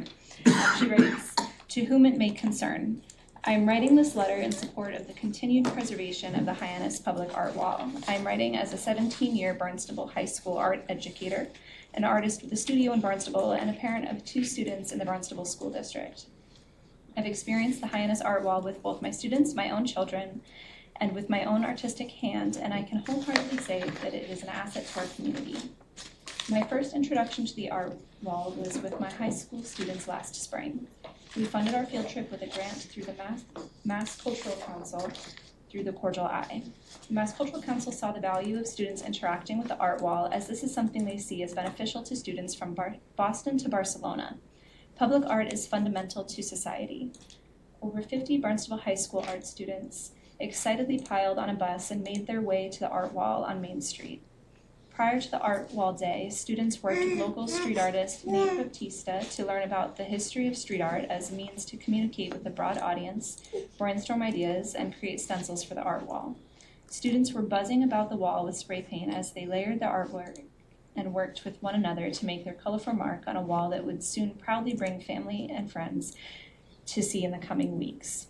She writes, "To whom it may concern, I am writing this letter in support of the continued preservation of the Hyannis Public Art Wall. I am writing as a 17-year Barnstable High School art educator, an artist with a studio in Barnstable, and a parent of 2 students in the Barnstable School District. I've experienced the Hyannis Art Wall with both my students, my own children, and with my own artistic hand, and I can wholeheartedly say that it is an asset to our community. My first introduction to the art wall was with my high school students last spring. We funded our field trip with a grant through the Mass Cultural Council through the Cordial Eye. The Mass Cultural Council saw the value of students interacting with the art wall, as this is something they see as beneficial to students from Boston to Barcelona. Public art is fundamental to society. Over 50 Barnstable High School art students excitedly piled on a bus and made their way to the art wall on Main Street. Prior to the Art Wall Day, students worked with local street artist Nate Baptista to learn about the history of street art as a means to communicate with a broad audience, brainstorm ideas, and create stencils for the art wall. Students were buzzing about the wall with spray paint as they layered the artwork and worked with one another to make their colorful mark on a wall that would soon proudly bring family and friends to see in the coming weeks.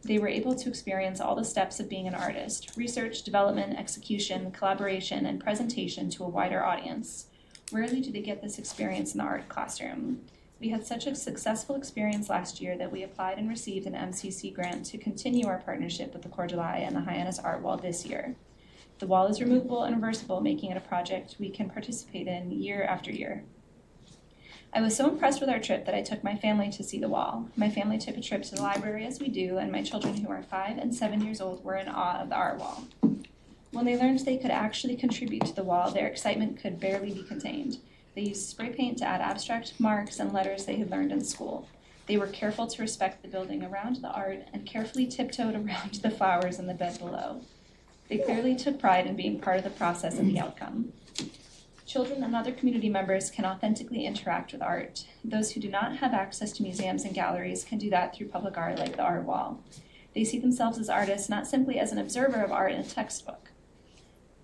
They were able to experience all the steps of being an artist: research, development, execution, collaboration, and presentation to a wider audience. Rarely do they get this experience in the art classroom. We had such a successful experience last year that we applied and received an MCC grant to continue our partnership with the Cordial Eye and the Hyannis Art Wall this year. The wall is removable and reversible, making it a project we can participate in year after year. I was so impressed with our trip that I took my family to see the wall. My family took a trip to the library as we do, and my children, who are 5 and 7 years old, were in awe of the art wall. When they learned they could actually contribute to the wall, their excitement could barely be contained. They used spray paint to add abstract marks and letters they had learned in school. They were careful to respect the building around the art and carefully tiptoed around the flowers in the bed below. They clearly took pride in being part of the process and the outcome. Children and other community members can authentically interact with art. Those who do not have access to museums and galleries can do that through public art like the art wall. They see themselves as artists, not simply as an observer of art in a textbook.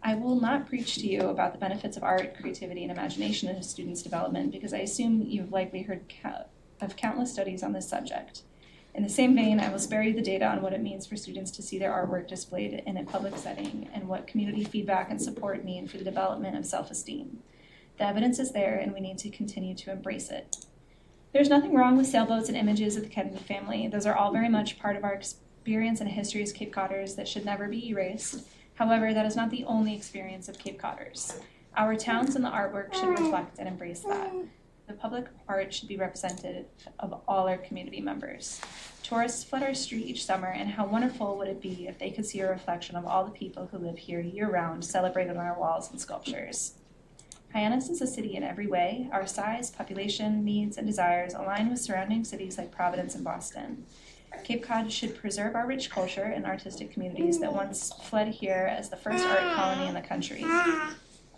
I will not preach to you about the benefits of art, creativity, and imagination in a student's development, because I assume you've likely heard of countless studies on this subject. In the same vein, I will spare you the data on what it means for students to see their artwork displayed in a public setting and what community feedback and support mean for the development of self-esteem. The evidence is there, and we need to continue to embrace it. There's nothing wrong with sailboats and images of the Kennedy family. Those are all very much part of our experience and history as Cape Codders that should never be erased. However, that is not the only experience of Cape Codders. Our towns and the artwork should reflect and embrace that. The public art should be representative of all our community members. Tourists flood our street each summer, and how wonderful would it be if they could see a reflection of all the people who live here year-round celebrated on our walls and sculptures. Hyannis is a city in every way. Our size, population, needs, and desires align with surrounding cities like Providence and Boston. Cape Cod should preserve our rich culture and artistic communities that once fled here as the first art colony in the country.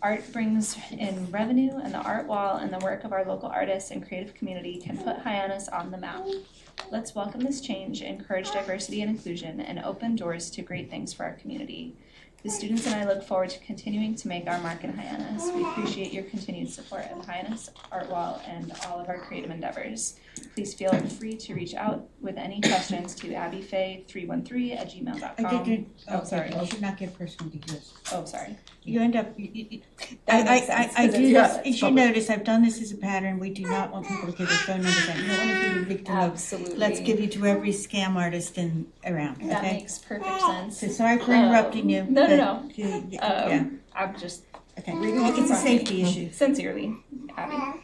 Art brings in revenue, and the art wall and the work of our local artists and creative community can put Hyannis on the map. Let's welcome this change, encourage diversity and inclusion, and open doors to great things for our community. The students and I look forward to continuing to make our mark in Hyannis. We appreciate your continued support of the Hyannis Art Wall and all of our creative endeavors. Please feel free to reach out with any questions to abbyfay313@gmail.com. I did. Oh, sorry. You should not get personal details. Oh, sorry. You end up. That makes sense, I 'cause do it's- this. As you notice, I've done this as a pattern. We do not want people to give their phone numbers out. You don't want to be the victim of. Absolutely. Let's give you to every scam artist around. Okay. That makes perfect sense. So sorry for interrupting you. No. but, yeah. I'm just Okay. reading what's in It's a front of me. safety issue. Sincerely, Abby.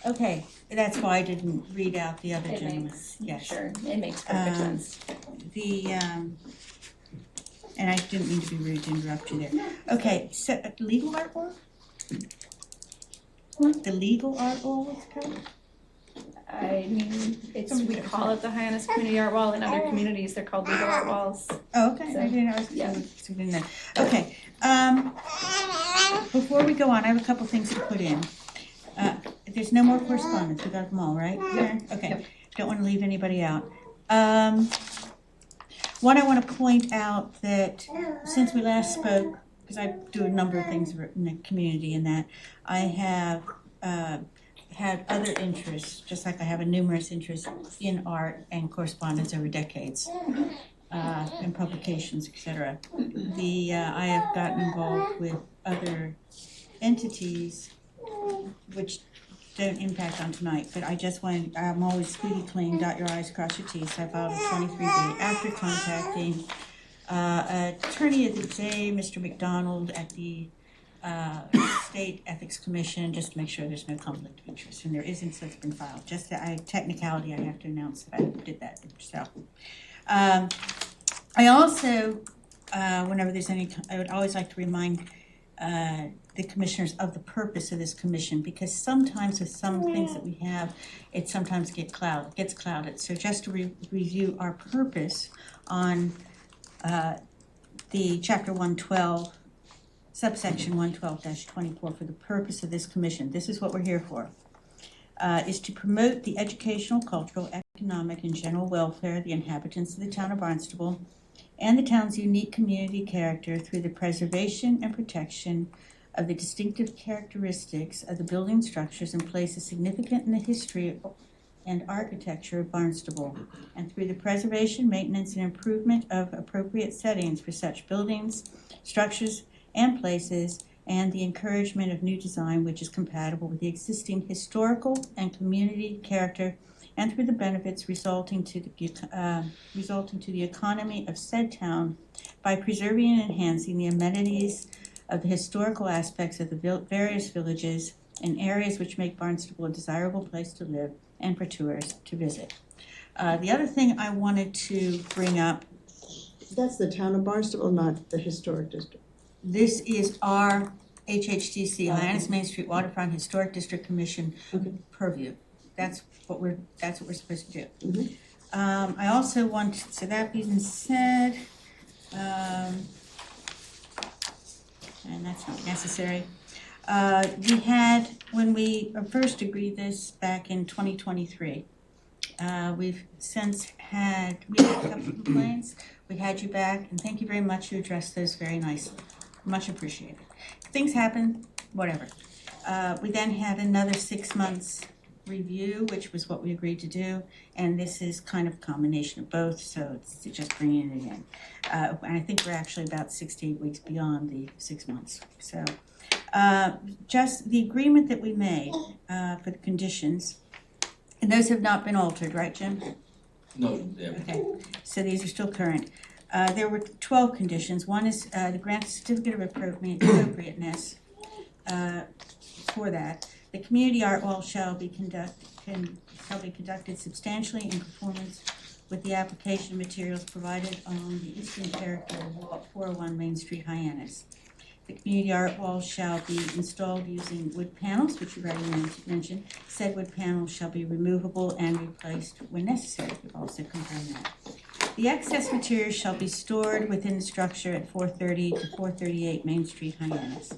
Okay. That's why I didn't read out the other It gentleman. makes, Yes. sure, it makes perfect sense. And I didn't mean to be rude to interrupt you there. Okay, so legal art wall? The legal art wall, what's it called? I mean, we call it the Hyannis Community Art Wall. In other communities, they're called legal art walls. Oh, okay, So, I didn't know. yeah. Okay, before we go on, I have a couple things to put in. There's no more correspondence, we got them all, right? Karen? Okay, don't want to leave anybody out. One, I want to point out that since we last spoke, because I do a number of things in the community and that, I have had other interests, just like I have a numerous interest in art and correspondence over decades, and publications, etc. I have gotten involved with other entities which don't impact on tonight, but I just wanted, I'm always squeaky clean, dot your i's, cross your t's, so I filed a 23B after contacting attorney of the day, Mr. McDonald at the State Ethics Commission, just to make sure there's no conflict of interest, and there isn't, so it's been filed. Just technicality, I have to announce that I did that, so. I also, whenever there's any, I would always like to remind the commissioners of the purpose of this commission, because sometimes with some things that we have, it sometimes gets clouded. So just to review our purpose on the chapter 112, subsection 112-24, for the purpose of this commission. This is what we're here for. Is to promote the educational, cultural, economic, and general welfare of the inhabitants of the town of Barnstable and the town's unique community character through the preservation and protection of the distinctive characteristics of the building structures and places significant in the history and architecture of Barnstable, and through the preservation, maintenance, and improvement of appropriate settings for such buildings, structures, and places, and the encouragement of new design which is compatible with the existing historical and community character, and through the benefits resulting to the economy of said town by preserving and enhancing the amenities of the historical aspects of the various villages and areas which make Barnstable a desirable place to live and for tourists to visit. The other thing I wanted to bring up. That's the town of Barnstable, not the historic district. This is our HHDC, Hyannis Main Street Waterfront Historic District Commission purview. That's what we're supposed to do. I also want, so that being said, and that's not necessary. We had, when we first agreed this back in 2023, we've since had, we had a couple of complaints. We had you back, and thank you very much. You addressed those very nicely. Much appreciated. Things happen, whatever. We then had another 6 months review, which was what we agreed to do, and this is kind of a combination of both, so it's just bringing it in. And I think we're actually about 6 to 8 weeks beyond the 6 months. So just the agreement that we made for the conditions, and those have not been altered, right, Jim? No, yeah. Okay, so these are still current. There were 12 conditions. One is the grant certificate of appropriateness for that. The community art wall shall be conducted substantially in conformance with the application materials provided on the eastern character of 401 Main Street, Hyannis. The community art wall shall be installed using wood panels, which you already mentioned. Said wood panels shall be removable and replaced when necessary. We've also confirmed that. The excess materials shall be stored within the structure at 430 to 438 Main Street, Hyannis.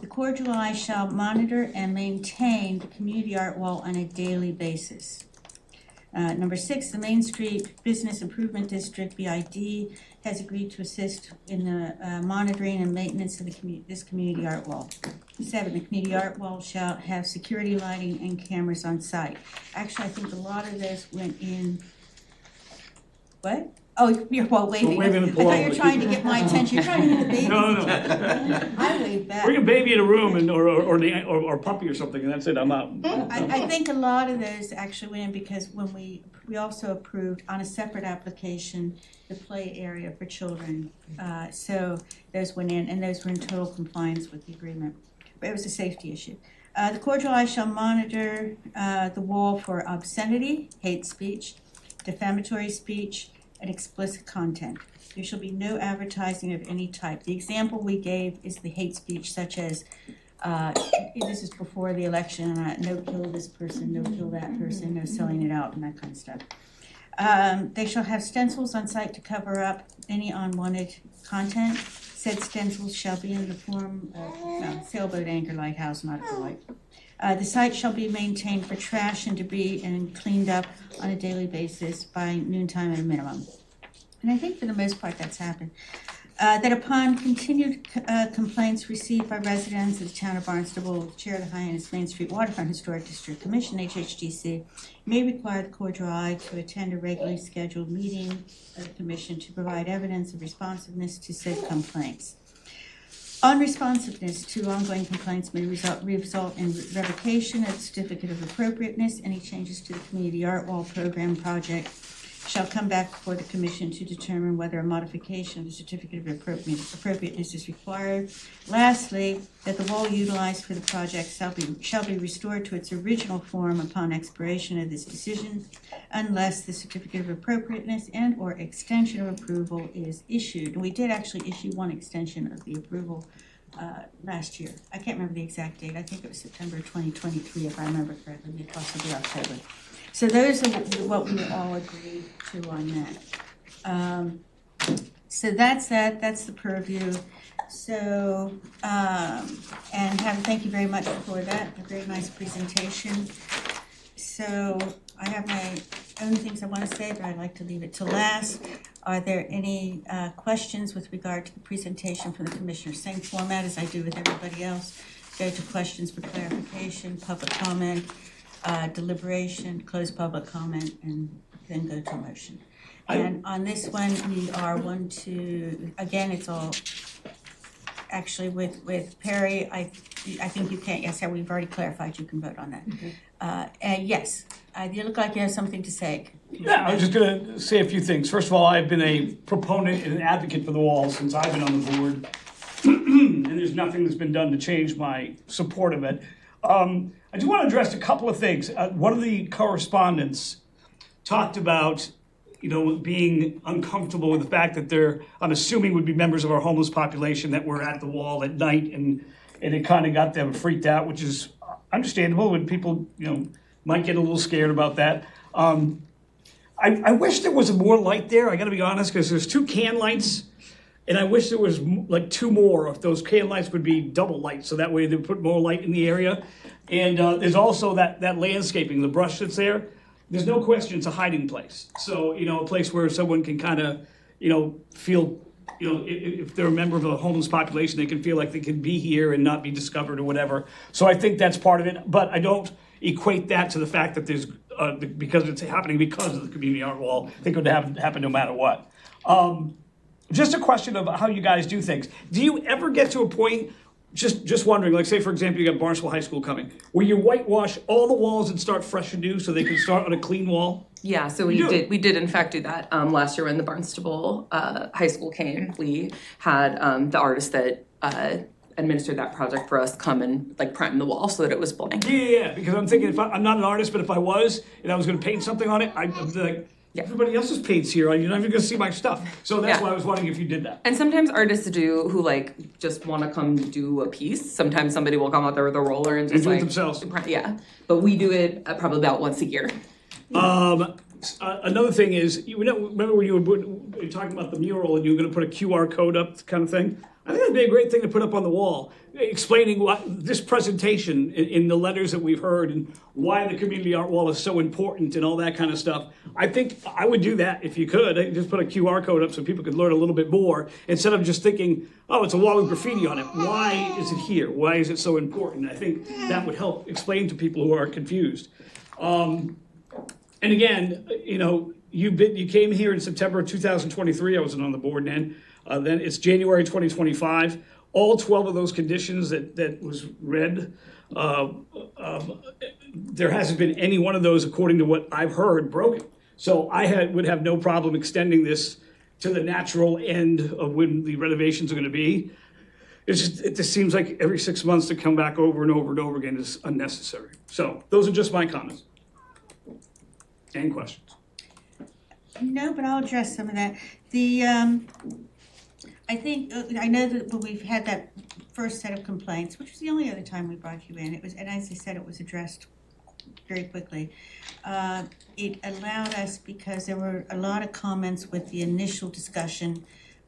The Cordial Eye shall monitor and maintain the community art wall on a daily basis. Number 6, the Main Street Business Improvement District, BID, has agreed to assist in the monitoring and maintenance of this community art wall. 7, the community art wall shall have security lighting and cameras on site. Actually, I think a lot of this went in. What? Oh, you're waving. We're waving I thought you were trying to get my attention. You're trying to get the baby. No. I waved back. Bring a baby in a room and or puppy or something, and that's it. I'm out. I think a lot of those actually went in because when we also approved on a separate application the play area for children. So those went in, and those were in total compliance with the agreement. But it was a safety issue. The Cordial Eye shall monitor the wall for obscenity, hate speech, defamatory speech, and explicit content. There shall be no advertising of any type. The example we gave is the hate speech, such as, this is before the election, no kill this person, no kill that person, no selling it out, and that kind of stuff. They shall have stencils on site to cover up any unwanted content. Said stencils shall be in the form of sailboat anchor, lighthouse, nautical light. The site shall be maintained for trash and debris and cleaned up on a daily basis by noontime at a minimum. And I think for the most part that's happened. That upon continued complaints received by residents of the town of Barnstable, the chair of the Hyannis Main Street Waterfront Historic District Commission, HHDC, may require the cordial eye to attend a regularly scheduled meeting of the commission to provide evidence of responsiveness to said complaints. Unresponsiveness to ongoing complaints may result in revocation of the certificate of appropriateness. Any changes to the community art wall program project shall come back before the commission to determine whether a modification of the certificate of appropriateness is required. Lastly, that the wall utilized for the project shall be restored to its original form upon expiration of this decision, unless the certificate of appropriateness and or extension of approval is issued. And we did actually issue one extension of the approval last year. I can't remember the exact date. I think it was September 2023, if I remember correctly, maybe possibly October. So those are what we all agreed to on that. So that's that. That's the purview. So, thank you very much for that. A very nice presentation. So I have my own things I want to say, but I'd like to leave it to last. Are there any questions with regard to the presentation from the commissioner? Same format as I do with everybody else. Go to questions for clarification, public comment, deliberation, close public comment, and then go to a motion. And on this one, we are again, it's all, actually with Perry, I think you can't, yes, we've already clarified, you can vote on that. Yes, you look like you have something to say. Yeah, I was just gonna say a few things. First of all, I've been a proponent and an advocate for the wall since I've been on the board. And there's nothing that's been done to change my support of it. I do want to address a couple of things. One of the correspondents talked about, being uncomfortable with the fact that I'm assuming would be members of our homeless population that were at the wall at night, and it kind of got them freaked out, which is understandable when people, might get a little scared about that. I wish there was more light there, I gotta be honest, because there's 2 can lights. And I wish there was like 2 more. If those can lights would be double lights, so that way they put more light in the area. And there's also that landscaping, the brush that's there. There's no question it's a hiding place. So, a place where someone can kind of, feel, if they're a member of a homeless population, they can feel like they can be here and not be discovered or whatever. So I think that's part of it. But I don't equate that to the fact that there's, because it's happening because of the community art wall. I think it would happen no matter what. Just a question of how you guys do things. Do you ever get to a point, just wondering, like say for example, you got Barnstable High School coming, where you whitewash all the walls and start fresh and new so they can start on a clean wall? Yeah, so we did in fact do that last year when the Barnstable High School came. We had the artist that administered that project for us come and like prime the wall so that it was blank. Yeah, because I'm thinking I'm not an artist, but if I was and I was going to paint something on it, I'd be like, yeah, everybody else's paint's here. You're not even going to see my stuff. So that's why I was wondering if you did that. And sometimes artists who like just want to come do a piece. Sometimes somebody will come out there with a roller and just do it themselves. Yeah, but we do it probably about once a year. Another thing is, remember when you were talking about the mural and you were going to put a QR code up kind of thing? I think that'd be a great thing to put up on the wall, explaining what this presentation in the letters that we've heard and why the community art wall is so important and all that kind of stuff. I think I would do that if you could. Just put a QR code up so people could learn a little bit more instead of just thinking, oh, it's a wall with graffiti on it. Why is it here? Why is it so important? I think that would help explain to people who are confused. And again, you came here in September 2023. I wasn't on the board then. Then it's January 2025. All 12 of those conditions that was read, there hasn't been any one of those, according to what I've heard, broken. So I would have no problem extending this to the natural end of when the renovations are going to be. It just seems like every 6 months to come back over and over and over again is unnecessary. So those are just my comments. Any questions? No, but I'll address some of that. I know that when we've had that first set of complaints, which was the only other time we brought you in, and as I said, it was addressed very quickly. It allowed us, because there were a lot of comments with the initial discussion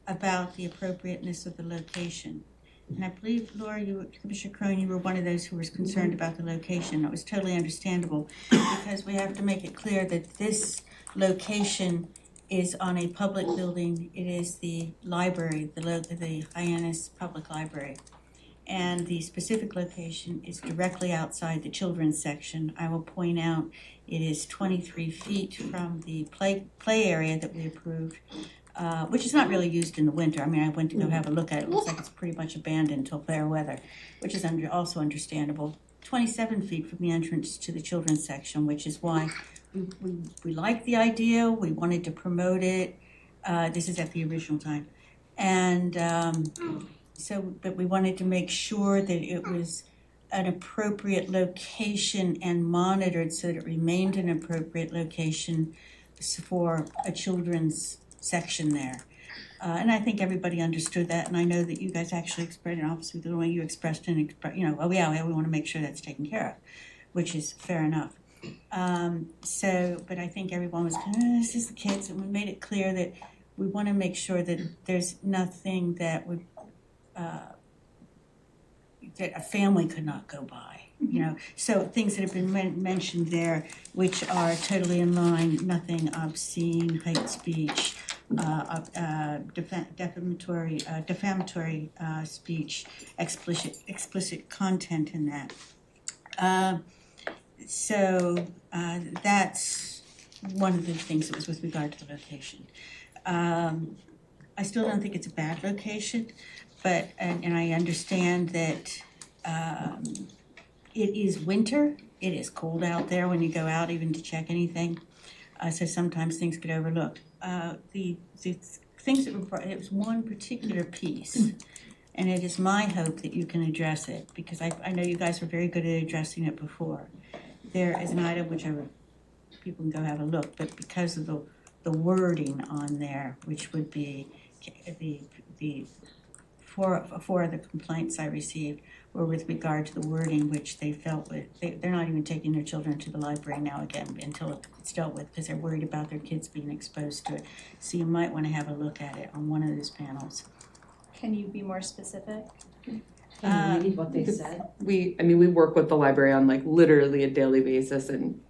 about the appropriateness of the location. And I believe, Laura, Commissioner Crone, you were one of those who was concerned about the location. It was totally understandable, because we have to make it clear that this location is on a public building. It is the library, the Hyannis Public Library. And the specific location is directly outside the children's section. I will point out it is 23 feet from the play area that we approved, which is not really used in the winter. I mean, I went to go have a look at it. It looks like it's pretty much abandoned until fair weather, which is also understandable. 27 feet from the entrance to the children's section, which is why we like the idea. We wanted to promote it. This is at the original time. And but we wanted to make sure that it was an appropriate location and monitored so that it remained an appropriate location for a children's section there. And I think everybody understood that, and I know that you guys actually expressed, and obviously the way you expressed and oh yeah, we want to make sure that's taken care of, which is fair enough. But I think everyone was this is the kids, and we made it clear that we want to make sure that there's nothing that would that a family could not go by, So things that have been mentioned there, which are totally in line, nothing obscene, hate speech, defamatory speech, explicit content in that. That's one of the things that was with regard to the location. I still don't think it's a bad location, but and I understand that it is winter. It is cold out there when you go out, even to check anything. So sometimes things get overlooked. The things that were brought, it was one particular piece, and it is my hope that you can address it, because I know you guys were very good at addressing it before. There is an item which people can go have a look, but because of the wording on there, which would be the four of the complaints I received were with regard to the wording, which they felt they're not even taking their children to the library now again until it's dealt with, because they're worried about their kids being exposed to it. So you might want to have a look at it on one of those panels. Can you be more specific? Can you read what they said? We work with the library on like literally a daily basis, and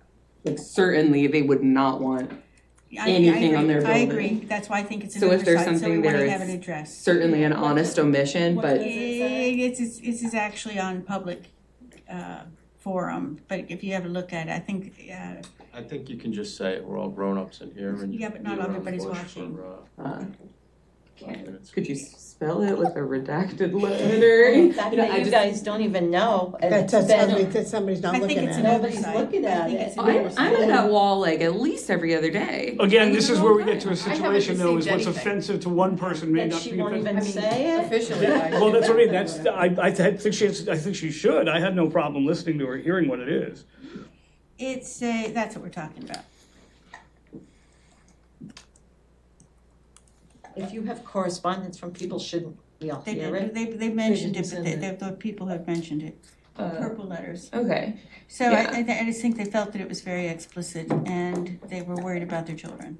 like certainly they would not want anything on their building. I agree. That's why I think it's an So if there's oversight, something we want there, to have it it's addressed. certainly an honest omission, but It is actually on public forum, but if you have a look at it, I think. I think you can just say we're all grown-ups in here and. Yeah, but not be around everybody's bush watching. for, 5 minutes. could you spell it with a redacted letter? The fact that you guys don't even know. That somebody's not I think looking it's at an it. Nobody's oversight. looking at I think it. it's an I'm oversight. at that wall like at least every other day. Again, this is where we get to a situation though, is received what's anything. offensive to one person may That not she be won't offensive. even say it? Officially, Well, that's what I mean, I think she should. I had no problem listening to her, hearing what it is. That's what we're talking about. If you have correspondence from people, shouldn't we all hear it? They mentioned it, didn't but the people have mentioned it. Purple letters. Okay. So Yeah. I just think they felt that it was very explicit, and they were worried about their children.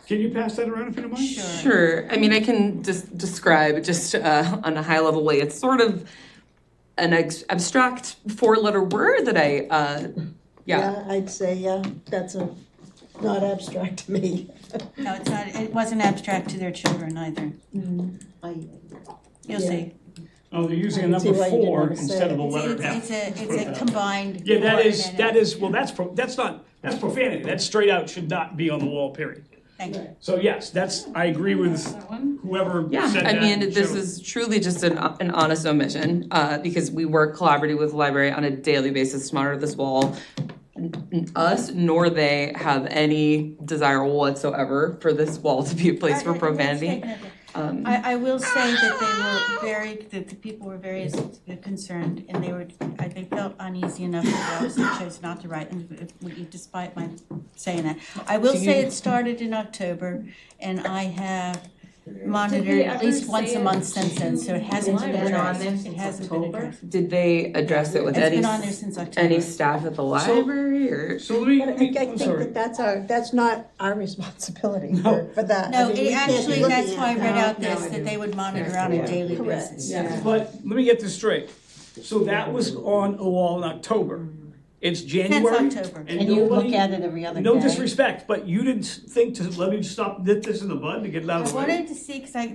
Can you pass that around if you don't mind? Sure. I mean, I can just describe just on a high level way. It's sort of an abstract 4-letter word that I'd say, that's not abstract to me. No, it's not. It wasn't abstract to their children either. You'll see. Oh, they're using a I can see number why you didn't 4 wanna say instead it. of a letter F. It's a combined. Yeah, word and that's profanity. That straight out should not be on the wall, period. Thank you. So yes, I agree with whoever said that. I mean, this So- is truly just an honest omission, because we work collaboratively with the library on a daily basis to monitor this wall. Us nor they have any desire whatsoever for this wall to be a place for profanity. I will say that the people were very concerned, and they felt uneasy enough that they chose not to write, despite my saying that. I will say it started in October, and I have monitored at least once a month since then, so it hasn't been It's been on addressed. there It since hasn't been October? addressed. Did they address it with It's any, been on there since October. any staff at the library or? So let me, But I I'm think sorry. that's not our responsibility No. for that. I No, mean, it we can't be actually, looking that's why I at read that. out this, that they would monitor on a daily Correct. basis. Yeah. But let me get this straight. So that was on a wall in October. It's January. October. And And you look nobody, at it every other day. no disrespect, but you didn't think to let me stop, nip this in the bud to get it out of I the way? wanted to see, because I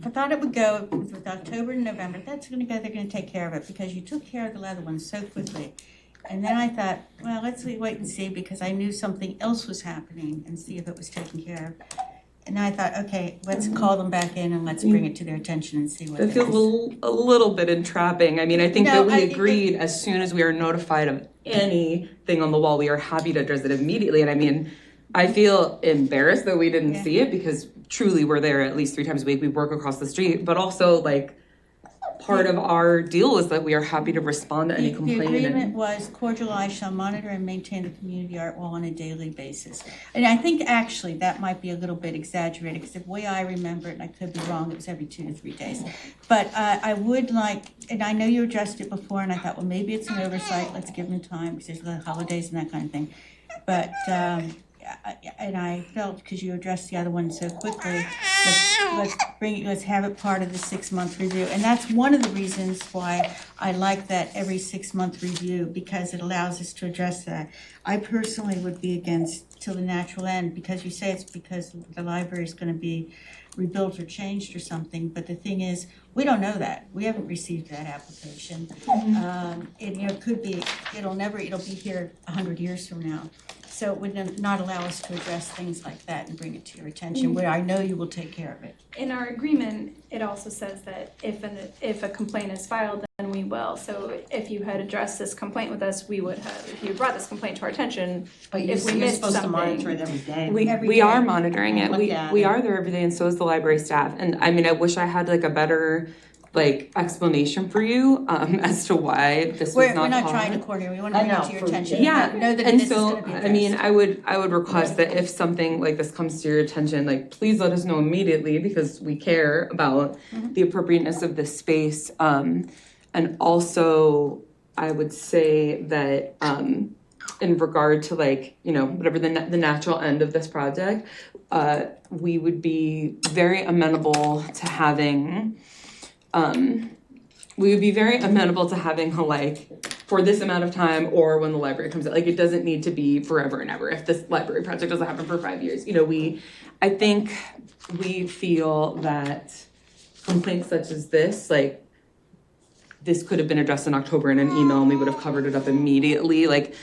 thought it would go with October and November. That's gonna go, they're gonna take care of it, because you took care of the other ones so quickly. And then I thought, well, let's wait and see, because I knew something else was happening and see if it was taken care of. And I thought, okay, let's call them back in and let's bring it to their attention and see what That it feels is. a little bit entrapping. I mean, I think No, that we I- agreed as soon as we are notified of anything on the wall, we are happy to address it immediately. And I mean, I feel embarrassed that we didn't Yeah. see it because truly we're there at least 3 times a week. We work across the street, but also like part of our deal is that we are happy to respond to any The complaint. agreement was cordial eyes shall monitor and maintain the community art wall on a daily basis. And I think actually that might be a little bit exaggerated, because the way I remember it, and I could be wrong, it was every 2 to 3 days. But I would like, and I know you addressed it before, and I thought, well, maybe it's an oversight, let's give them time, because there's the holidays and that kind of thing. But, and I felt, because you addressed the other one so quickly, let's have it part of the 6-month review. And that's one of the reasons why I like that every 6-month review, because it allows us to address that. I personally would be against till the natural end, because you say it's because the library is going to be rebuilt or changed or something, but the thing is, we don't know that. We haven't received that application. It could be, it'll be here 100 years from now. So it would not allow us to address things like that and bring it to your attention, where I know you will take care of it. In our agreement, it also says that if a complaint is filed, then we will. So if you had addressed this complaint with us, we would have, if you brought this complaint to our attention, But if we you're missed supposed to monitor something. it every day. We are monitoring it. Look at We it. are there every day and so is the library staff. And I mean, I wish I had like a better like explanation for you as to why this was We're not not trying to followed. coordinate, we want to I bring it know, to your for- attention. Yeah, Know that and this is so, gonna be I mean, addressed. I would request that if something like this comes to your attention, like, please let us know immediately because we care about the appropriateness of this space. And also, I would say that, in regard to like, you know, whatever the natural end of this project, we would be very amenable to having, like, for this amount of time or when the library comes out. Like, it doesn't need to be forever and ever. If this library project doesn't happen for 5 years, you know, I think we feel that complaints such as this, like, this could have been addressed in October in an email and we would have covered it up immediately. Like,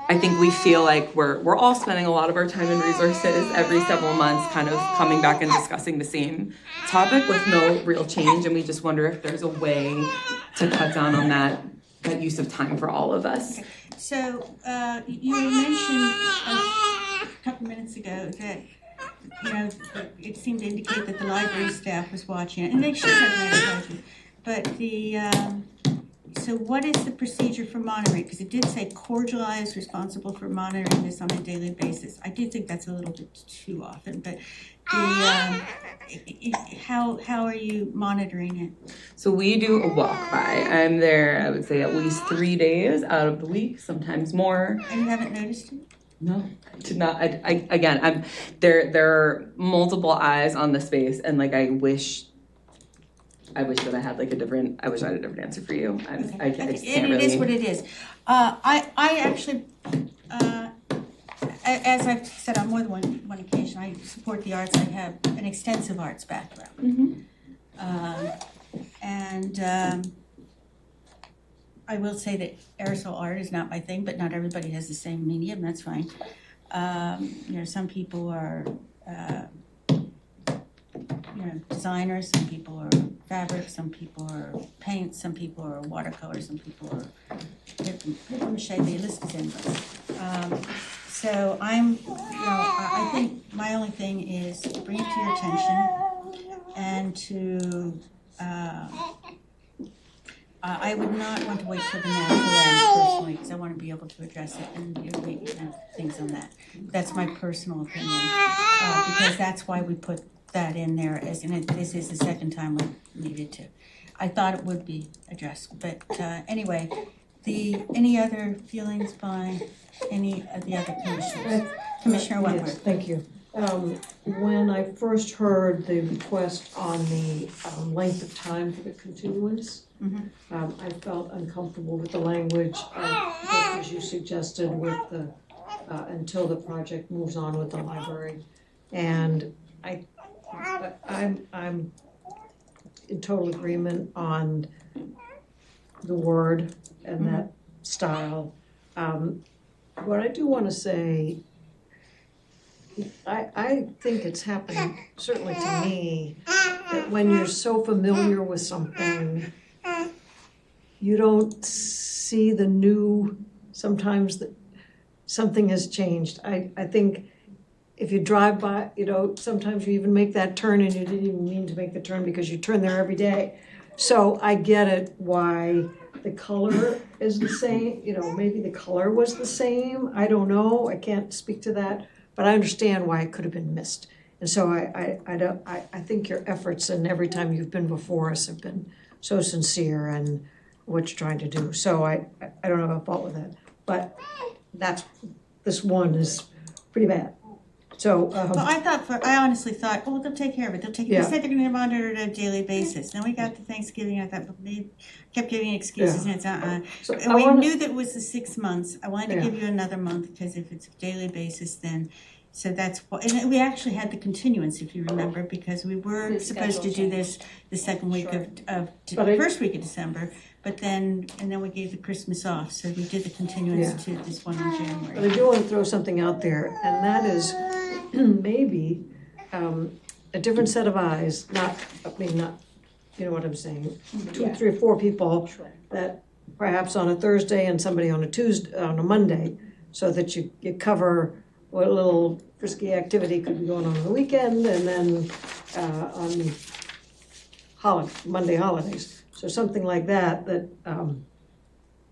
I think we feel like we're all spending a lot of our time and resources every several months kind of coming back and discussing the same topic with no real change, and we just wonder if there's a way to cut down on that use of time for all of us. Okay. So, you had mentioned a couple minutes ago that, you know, it seemed to indicate that the library staff was watching it, and they should have notified you. But so what is the procedure for monitoring? Because it did say cordial eyes responsible for monitoring this on a daily basis. I do think that's a little bit too often, but how are you monitoring it? So we do a walk by. I'm there, I would say at least 3 days out of the week, sometimes more. And you haven't noticed it? No, I did not. I'm there are multiple eyes on the space, and like I wish that I had like a different answer for you. I just can't really. It is what it is. I actually, as I've said on more than one occasion, I support the arts. I have an extensive arts background. I will say that aerosol art is not my thing, but not everybody has the same medium, that's fine. You know, some people are, designers, some people are fabric, some people are paint, some people are watercolor, some people are papier-mâché, the list is endless. So I think my only thing is to bring it to your attention and to, I would not want to wait till the natural end personally, because I want to be able to address it and make things on that. That's my personal opinion, because that's why we put that in there as, and this is the second time we needed to. I thought it would be addressed, but anyway, any other feelings by any of the other commissioners? Commissioner Yes, Wentworth? thank you. When I first heard the request on the length of time for the continuance, I felt uncomfortable with the language, as you suggested, with the, until the project moves on with the library. And I'm in total agreement on the word and that style. What I do want to say, I think it's happened, certainly to me, that when you're so familiar with something, you don't see the new, sometimes that something has changed. I think if you drive by, sometimes you even make that turn and you didn't even mean to make the turn because you turn there every day. So I get it why the color is the same, maybe the color was the same. I don't know, I can't speak to that, but I understand why it could have been missed. And so I think your efforts and every time you've been before us have been so sincere in what you're trying to do. So I don't have a fault with that, but this one is pretty bad. So, Well, I honestly thought, well, they'll take care of it. They said they're gonna monitor it on a daily basis. Then we got to Thanksgiving, I thought, but they kept giving excuses and it's So And we knew that it was the 6 months. I wanted to give you another month because if it's a daily basis, then, so that's what, and we actually had the continuance, if you remember, because we were supposed to do this the second week first week of December. But then, and then we gave the Christmas off, so we did the continuance to this one in January. But I do want to throw something out there, and that is maybe a different set of eyes, not, you know what I'm saying? 2, 3, or 4 people that perhaps on a Thursday and somebody on a Monday, so that you cover what little frisky activity could be going on the weekend, and then on Monday holidays. So something like that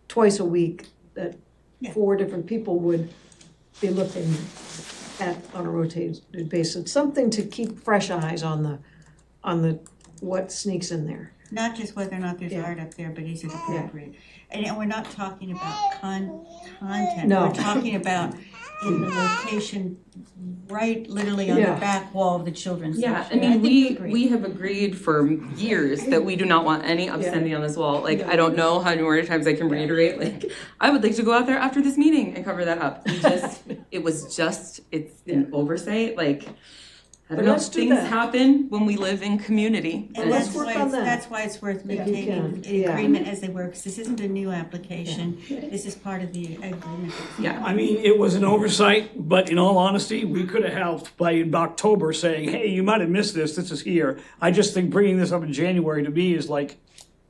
twice a week, that 4 different people would be looking at on a rotated basis. Something to keep fresh eyes on the what sneaks in there. Not just whether or not there's art up there, but is it appropriate? And we're not talking about content. No. We're talking about in the location, right, literally on the back wall of the children's section. I mean, we have agreed for years that we do not want any obscenity on this wall. Like, I don't know how many times I can reiterate, like, I would like to go out there after this meeting and cover that up. It's an oversight, like, I don't know, things happen when we live in community. And that's why it's worth maintaining an agreement as they work, because this isn't a new application. This is part of the agreement. Yeah, I mean, it was an oversight, but in all honesty, we could have helped by October saying, hey, you might have missed this, this is here. I just think bringing this up in January to me is like,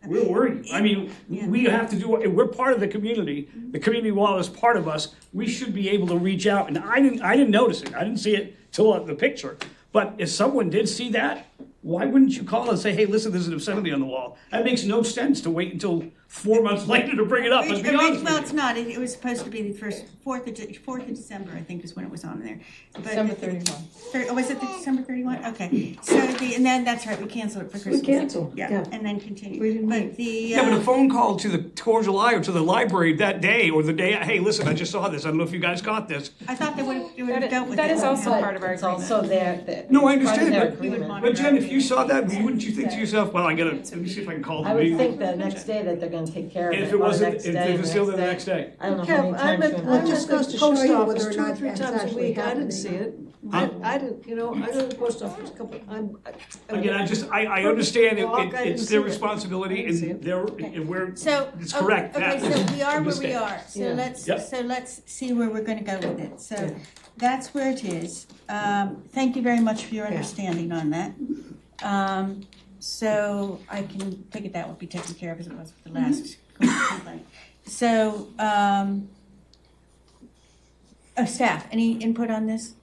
we're worried. I mean, we have to we're part of the community. The community wall is part of us. We should be able to reach out, and I didn't notice it. I didn't see it till the picture. But if someone did see that, why wouldn't you call and say, hey, listen, there's an obscenity on the wall? That makes no sense to wait until 4 months later to bring it up, let's be honest with you. It's not. It was supposed to be the 4th of December, I think, is when it was on there. But December 31. Was it the December 31? Okay. So and then, that's right, we canceled it for Christmas. We canceled, yeah. And then continued. But but a phone call to the cordial eye or to the library that day or the day, hey, listen, I just saw this. I don't know if you guys got this. I thought they would have dealt with That it. is also part of our agreement. It's also there. No, I understand, Agreement. but Jen, if you saw that, wouldn't you think to yourself, well, let me see if I can call the I would meeting. think the next day that they're gonna take care of And it. if it or wasn't, next if day, it was still there the next day. I don't know how many Kev, I'm times at, you're I'm just at goes the to show post you office whether or 2 or not 3 that's times a actually week, I didn't happening. see it. I didn't, I go to the post office a couple, Again, I understand Walk, I didn't it's see their it. responsibility So, it's correct. Okay, That so was we are a where we mistake. are. So Yeah. let's see where we're gonna go with it. So that's where it is. Thank you very much for your understanding on that. So I can take it that will be taken care of as it was with the last complaint. So, staff, any input on this?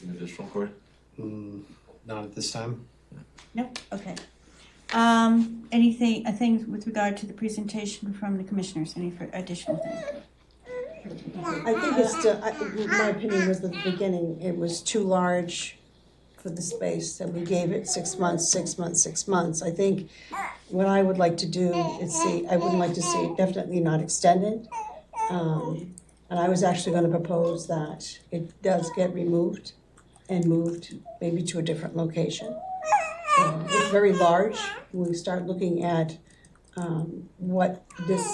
Additional, Corey? Not at this time. No? Okay. Things with regard to the presentation from the commissioners, any additional things? I think it's still, my opinion was at the beginning, it was too large for the space, and we gave it 6 months, 6 months, 6 months. I think what I would like to do is I wouldn't like to see it definitely not extended. And I was actually gonna propose that it does get removed and moved maybe to a different location. It's very large. When we start looking at what this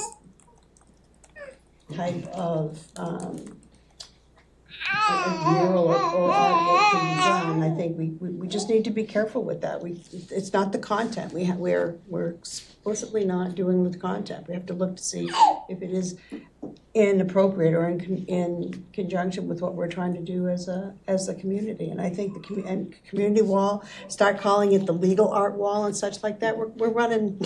type of mural or artwork can be done, I think we just need to be careful with that. It's not the content. We're explicitly not doing the content. We have to look to see if it is inappropriate or in conjunction with what we're trying to do as a community. And I think the community wall, start calling it the legal art wall and such like that, we're running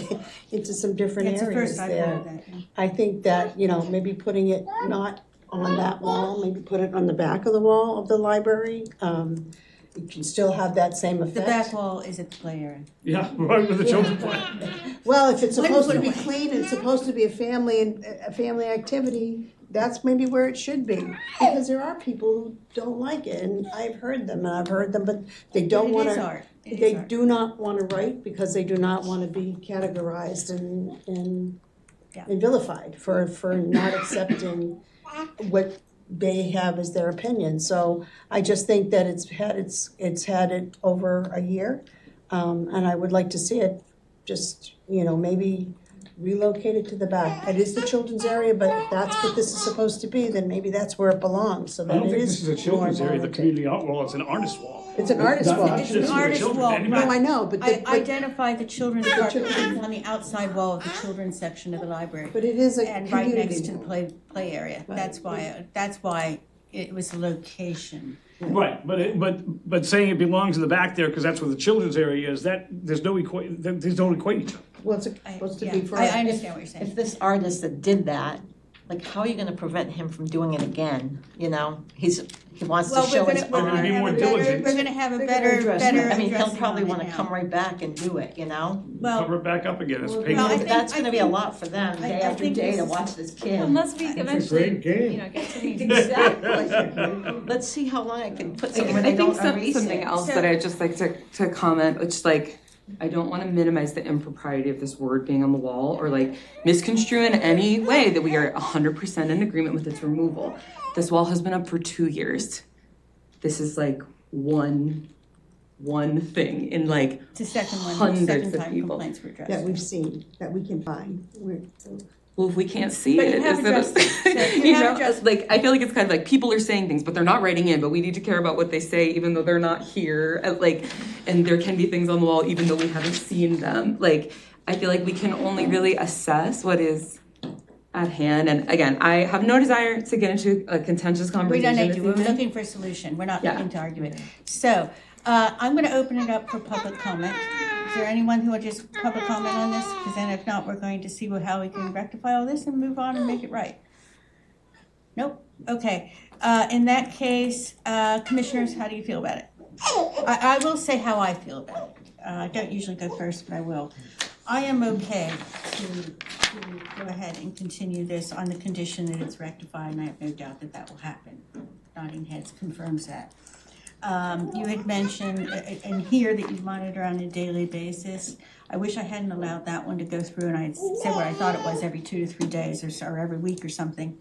into some different It's the areas first I've there. heard of that, yeah. I think that, maybe putting it not on that wall, maybe put it on the back of the wall of the library. You can still have that same effect. The back wall is at the play area. Yeah, right with the children play. Well, if it's supposed to be Put away. clean and it's supposed to be a family activity, that's maybe where it should be. Because there are people who don't like it, and I've heard them, but they don't But it want is to. art. It is They art. do not want to write because they do not want to be categorized and vilified for not accepting what they have as their opinion. So I just think that it's had it over a year, and I would like to see it just, maybe relocated to the back. It is the children's area, but if that's what this is supposed to be, then maybe that's where it belongs, so I that don't it think is this is a children's more area, the warranted. community art wall is an artist wall. It's an artist Not- wall. not It's just an for the artist children, wall. anybody. No, I know, but I identified the children's part because it's on the outside wall of the children's section of the library. But it is a And right community next to the wall. play area. Right. That's why it was the location. Right, but saying it belongs in the back there, because that's where the children's area is, these don't equate each other. Well, it's supposed to be for. I understand what you're saying. If this artist that did that, like, how are you gonna prevent him from doing it again, He wants to Well, show we're his gonna gonna be more art. diligent. We're gonna have a They're gonna better address it. I mean, he'll addressing probably on it wanna now. come right back and do it, Well, Cover it back up again, it's Well, painful. I But think- that's gonna be a think- lot for them, I day after think day this to is- watch this kid. Unless we eventually, game. get to meet. Exactly. Let's see how long I can put I somewhere they think don't some- erase something it. else So- that I'd just like to comment, which I don't want to minimize the impropriety of this word being on the wall or misconstrue in any way that we are 100% in agreement with its removal. This wall has been up for 2 years. This is one thing in it's the second hundreds of time people. complaints were addressed. That we've seen, that we can find. Well, if we can't see But you it, have is that addressed- so you have addressed- I feel like it's kind of people are saying things, but they're not writing in. But we need to care about what they say, even though they're not here. And there can be things on the wall, even though we haven't seen them. I feel like we can only really assess what is at hand. And again, I have no desire to get into a contentious We conversation. don't need this to, we're evening. looking for a solution, we're not Yeah. looking to argue it. So, I'm gonna open it up for public comment. Is there anyone who would just public comment on this? Because then if not, we're going to see how we can rectify all this and move on and make it right. Nope, okay. In that case, commissioners, how do you feel about it? I will say how I feel about it. I don't usually go first, but I will. I am okay to go ahead and continue this on the condition that it's rectified, and I have no doubt that that will happen. Nodding heads confirms that. You had mentioned in here that you monitor on a daily basis. I wish I hadn't allowed that one to go through, and I had said what I thought it was every 2 to 3 days or every week or something.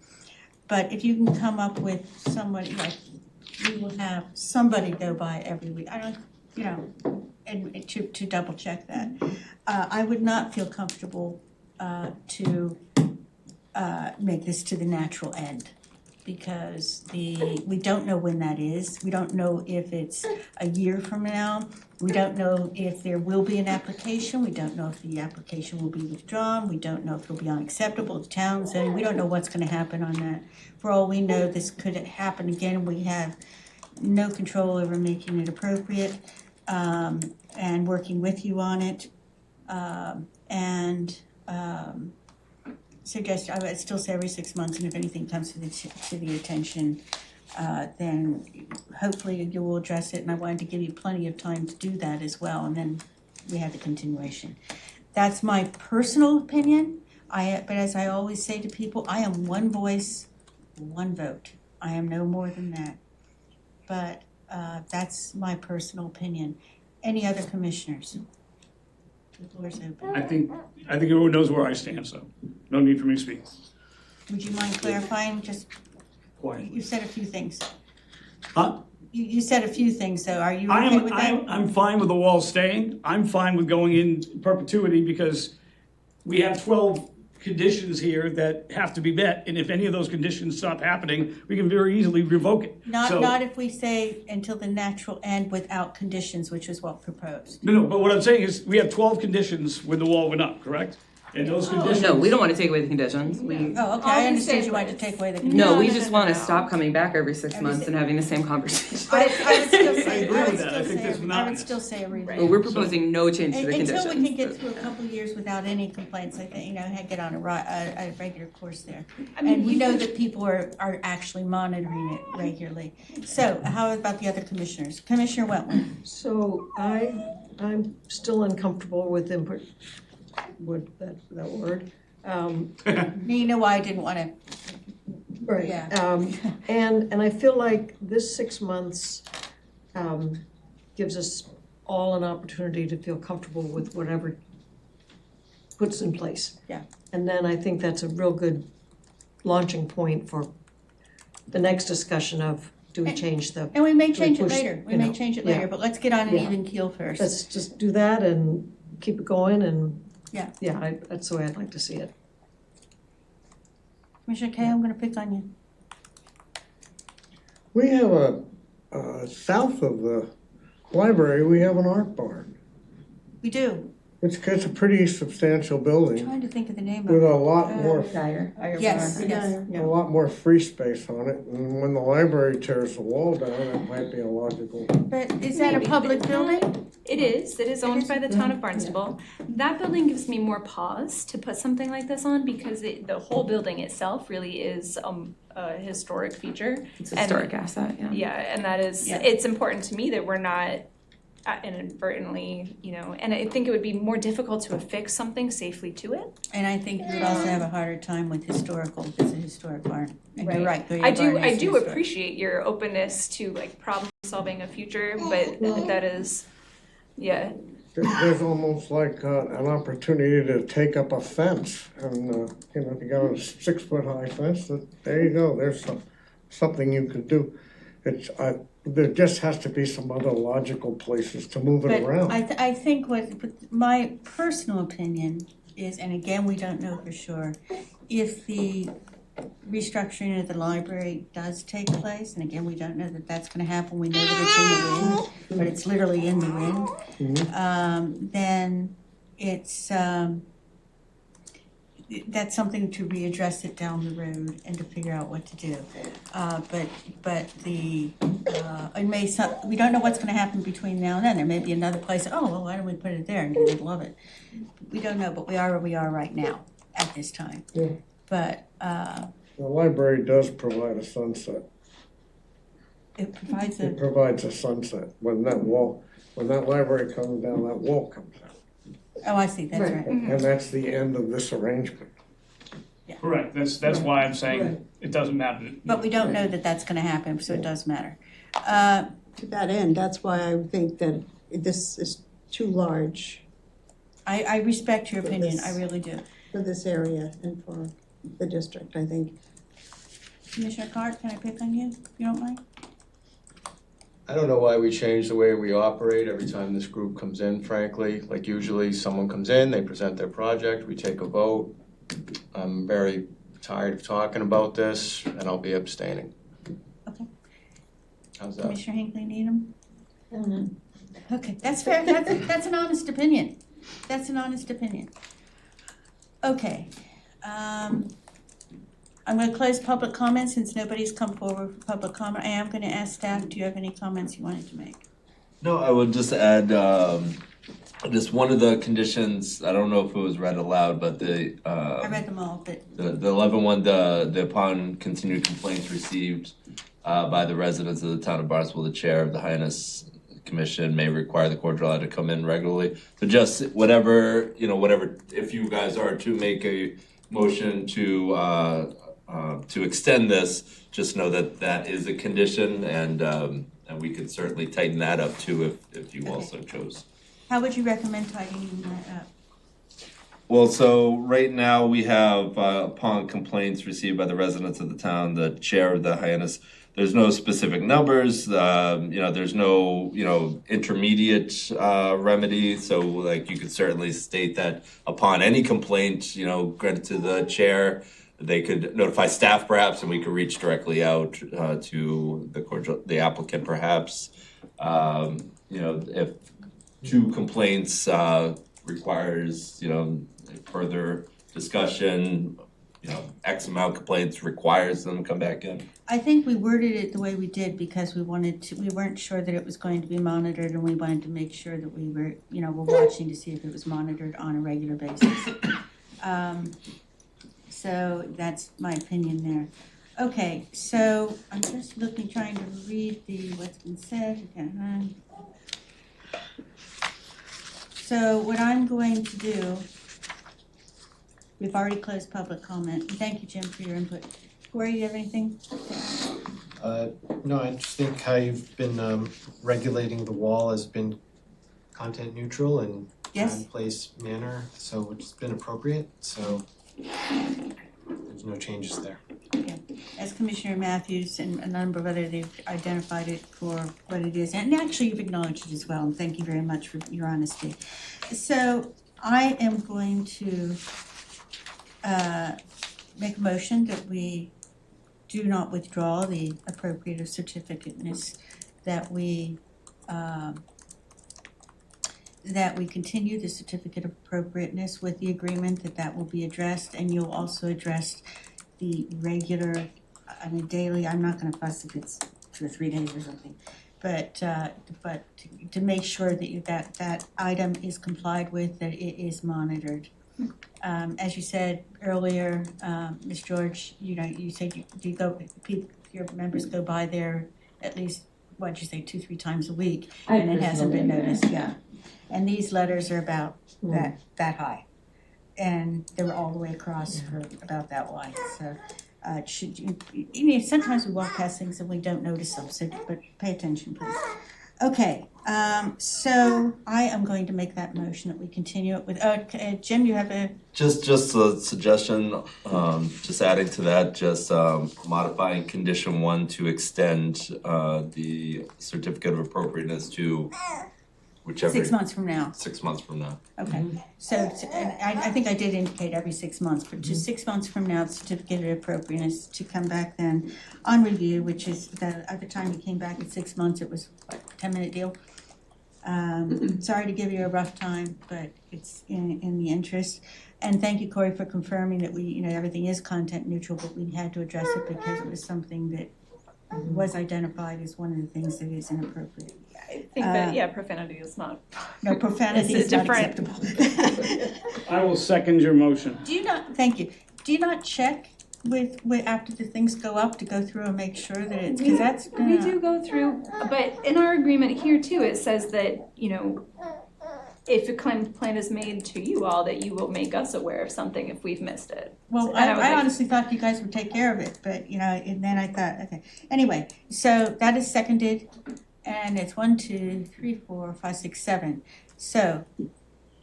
But if you can come up with somebody, we will have somebody go by every week. I don't, and to double check that. I would not feel comfortable to make this to the natural end, because we don't know when that is. We don't know if it's a year from now. We don't know if there will be an application. We don't know if the application will be withdrawn. We don't know if it'll be unacceptable to towns. And we don't know what's going to happen on that. For all we know, this could happen again. We have no control over making it appropriate and working with you on it. Suggest, I would still say every 6 months, and if anything comes to the attention, then hopefully you will address it, and I wanted to give you plenty of time to do that as well, and then we have the continuation. That's my personal opinion. But as I always say to people, I am one voice, one vote. I am no more than that. But That's my personal opinion. Any other commissioners? The floor's open. I think everyone knows where I stand, so no need for me to speak. Would you mind clarifying, just, Quietly. you said a few things. Huh? You said a few things, so are you okay with that? I'm fine with the wall staying. I'm fine with going in perpetuity because we have 12 conditions here that have to be met. And if any of those conditions stop happening, we can very easily revoke it. Not if we say until the natural end without conditions, which is what proposed. No, but what I'm saying is we have 12 conditions when the wall went up, correct? And those conditions. No, we don't want to take away the conditions. Oh, okay, I understood you wanted to take away the conditions. No, we just want to stop coming back every 6 months and having the same conversation. I would still say, agree with that. I think that's I would monotonous. still say a review. But we're proposing no change to the conditions. Until we can get through a couple of years without any complaints, I think, get on a regular course there. And we know that people are actually monitoring it regularly. So how about the other commissioners? Commissioner Wentworth? So I'm still uncomfortable with input, with that word. You know why I didn't want to. Right. Yeah. And I feel like this 6 months gives us all an opportunity to feel comfortable with whatever puts in place. Yeah. And then I think that's a real good launching point for the next discussion of, do we change the, And we may change it push, later. We you may know, change it yeah. later, but let's get on an Yeah. even keel first. let's just do that and keep it going and, Yeah. that's the way I'd like to see it. Commissioner Kay, I'm going to pick on you. We have south of the library, we have an art barn. We do. It's a pretty substantial I'm building trying to think of the name of with it. a lot more, Yes, yes. a lot more free space on it. And when the library tears the wall down, it might be a logical. But is that a public building? It is owned by the town of Barnstable. That building gives me more pause to put something like this on because the whole building itself really is a historic feature. It's a historic asset, yeah. Yeah, and that is, Yeah. it's important to me that we're not inadvertently, and I think it would be more difficult to affix something safely to it. And I think you would also have a harder time with historical, if it's a historic barn. And you're right. I do appreciate your openness to like problem solving a future, but that is, yeah. There's almost like an opportunity to take up a fence and, if you got a 6 foot high fence, there you go, there's something you could do. There just has to be some other logical places to move it around. But I think what my personal opinion is, and again, we don't know for sure, if the restructuring of the library does take place, and again, we don't know that that's gonna happen, we know that it's in the wind, but it's literally in the wind, then it's, that's something to readdress it down the road and to figure out what to do. But it may, we don't know what's gonna happen between now and then. There may be another place, oh, well, why don't we put it there and they'd love it. We don't know, but we are where we are right now at this time. Yeah. But The library does provide a sunset. it provides It provides a sunset. When that library comes down, that wall comes down. oh, I see, that's right. And that's the end of this arrangement. Correct, that's why I'm saying it doesn't matter. But we don't know that that's gonna happen, so it does matter. To that end, that's why I think that this is too large I respect your opinion, I this- really do. for this area and for the district, I think. Commissioner Cart, can I pick on you, if you don't mind? I don't know why we change the way we operate every time this group comes in, frankly. Like usually someone comes in, they present their project, we take a vote. I'm very tired of talking about this and I'll be abstaining. Okay. How's that? Commissioner Hinckley Needham? Okay, that's fair, that's an honest opinion. That's an honest opinion. Okay, I'm gonna close public comment since nobody's come forward for public comment. I am gonna ask staff, do you have any comments you wanted to make? No, I would just add, just one of the conditions, I don't know if it was read aloud, but I read them all, but the 11-1, the upon continued complaints received by the residents of the town of Barnstable, the chair of the Hyannis Commission may require the court to come in regularly. So just whatever, if you guys are to make a motion to extend this, just know that that is a condition and And we could certainly tighten that up too if you Okay. also chose. How would you recommend tightening that up? Well, so right now we have, upon complaints received by the residents of the town, the chair of the Hyannis, there's no specific numbers, there's no, intermediate, remedy. So like you could certainly state that upon any complaint, granted to the chair, they could notify staff perhaps, and we could reach directly out, to the applicant perhaps. If two complaints, requires, further discussion, X amount of complaints requires them to come back in. I think we worded it the way we did because we weren't sure that it was going to be monitored, and we wanted to make sure that we were, we're watching to see if it was monitored on a regular basis. So that's my opinion there. Okay, so I'm just trying to read what's been said. So what I'm going to do, we've already closed public comment. Thank you, Jim, for your input. Corey, you have anything? No, I just think how you've been regulating the wall has been content neutral and Yes. time, place, manner, so it's been appropriate, so there's no changes there. Okay. As Commissioner Matthews and a number of others, they've identified it for what it is. And actually, you've acknowledged it as well, and thank you very much for your honesty. So I am going to make a motion that we do not withdraw the appropriate certificateness, that we continue the certificate of appropriateness with the agreement that will be addressed, and you'll also address the regular, on a daily, I'm not gonna fuss if it's 2 or 3 days or something, but to make sure that that item is complied with, that it is monitored. As you said earlier, Ms. George, you said your members go by there at least, what'd you say, 2-3 times a week, and it hasn't been noticed, yeah. And these letters are about that high. And they were all the way across for about that wide, so sometimes we walk past things and we don't notice them, so, but pay attention, please. Okay, so I am going to make that motion that we continue it with, Jim, you have a? Just a suggestion, just adding to that, just modifying condition 1 to extend the certificate of appropriateness to whichever. 6 months from now. 6 months from now. Okay, so, and I think I did indicate every 6 months, but just 6 months from now, the certificate of appropriateness to come back then on review, which is the other time you came back at 6 months, it was what, 10-minute deal? Sorry to give you a rough time, but it's in the interest. And thank you, Corey, for confirming that we, everything is content neutral, but we had to address it because it was something that was identified as one of the things that is inappropriate. I think that, profanity is not. No, profanity is not acceptable. I will second your motion. Thank you. Do you not check with after the things go up to go through and make sure that it's, because that's. We do go through, but in our agreement here too, it says that, if a complaint is made to you all, that you will make us aware of something if we've missed it. Well, I honestly thought you guys would take care of it, but, and then I thought, okay. Anyway, so that is seconded, and it's 1, 2, 3, 4, 5, 6, 7. So,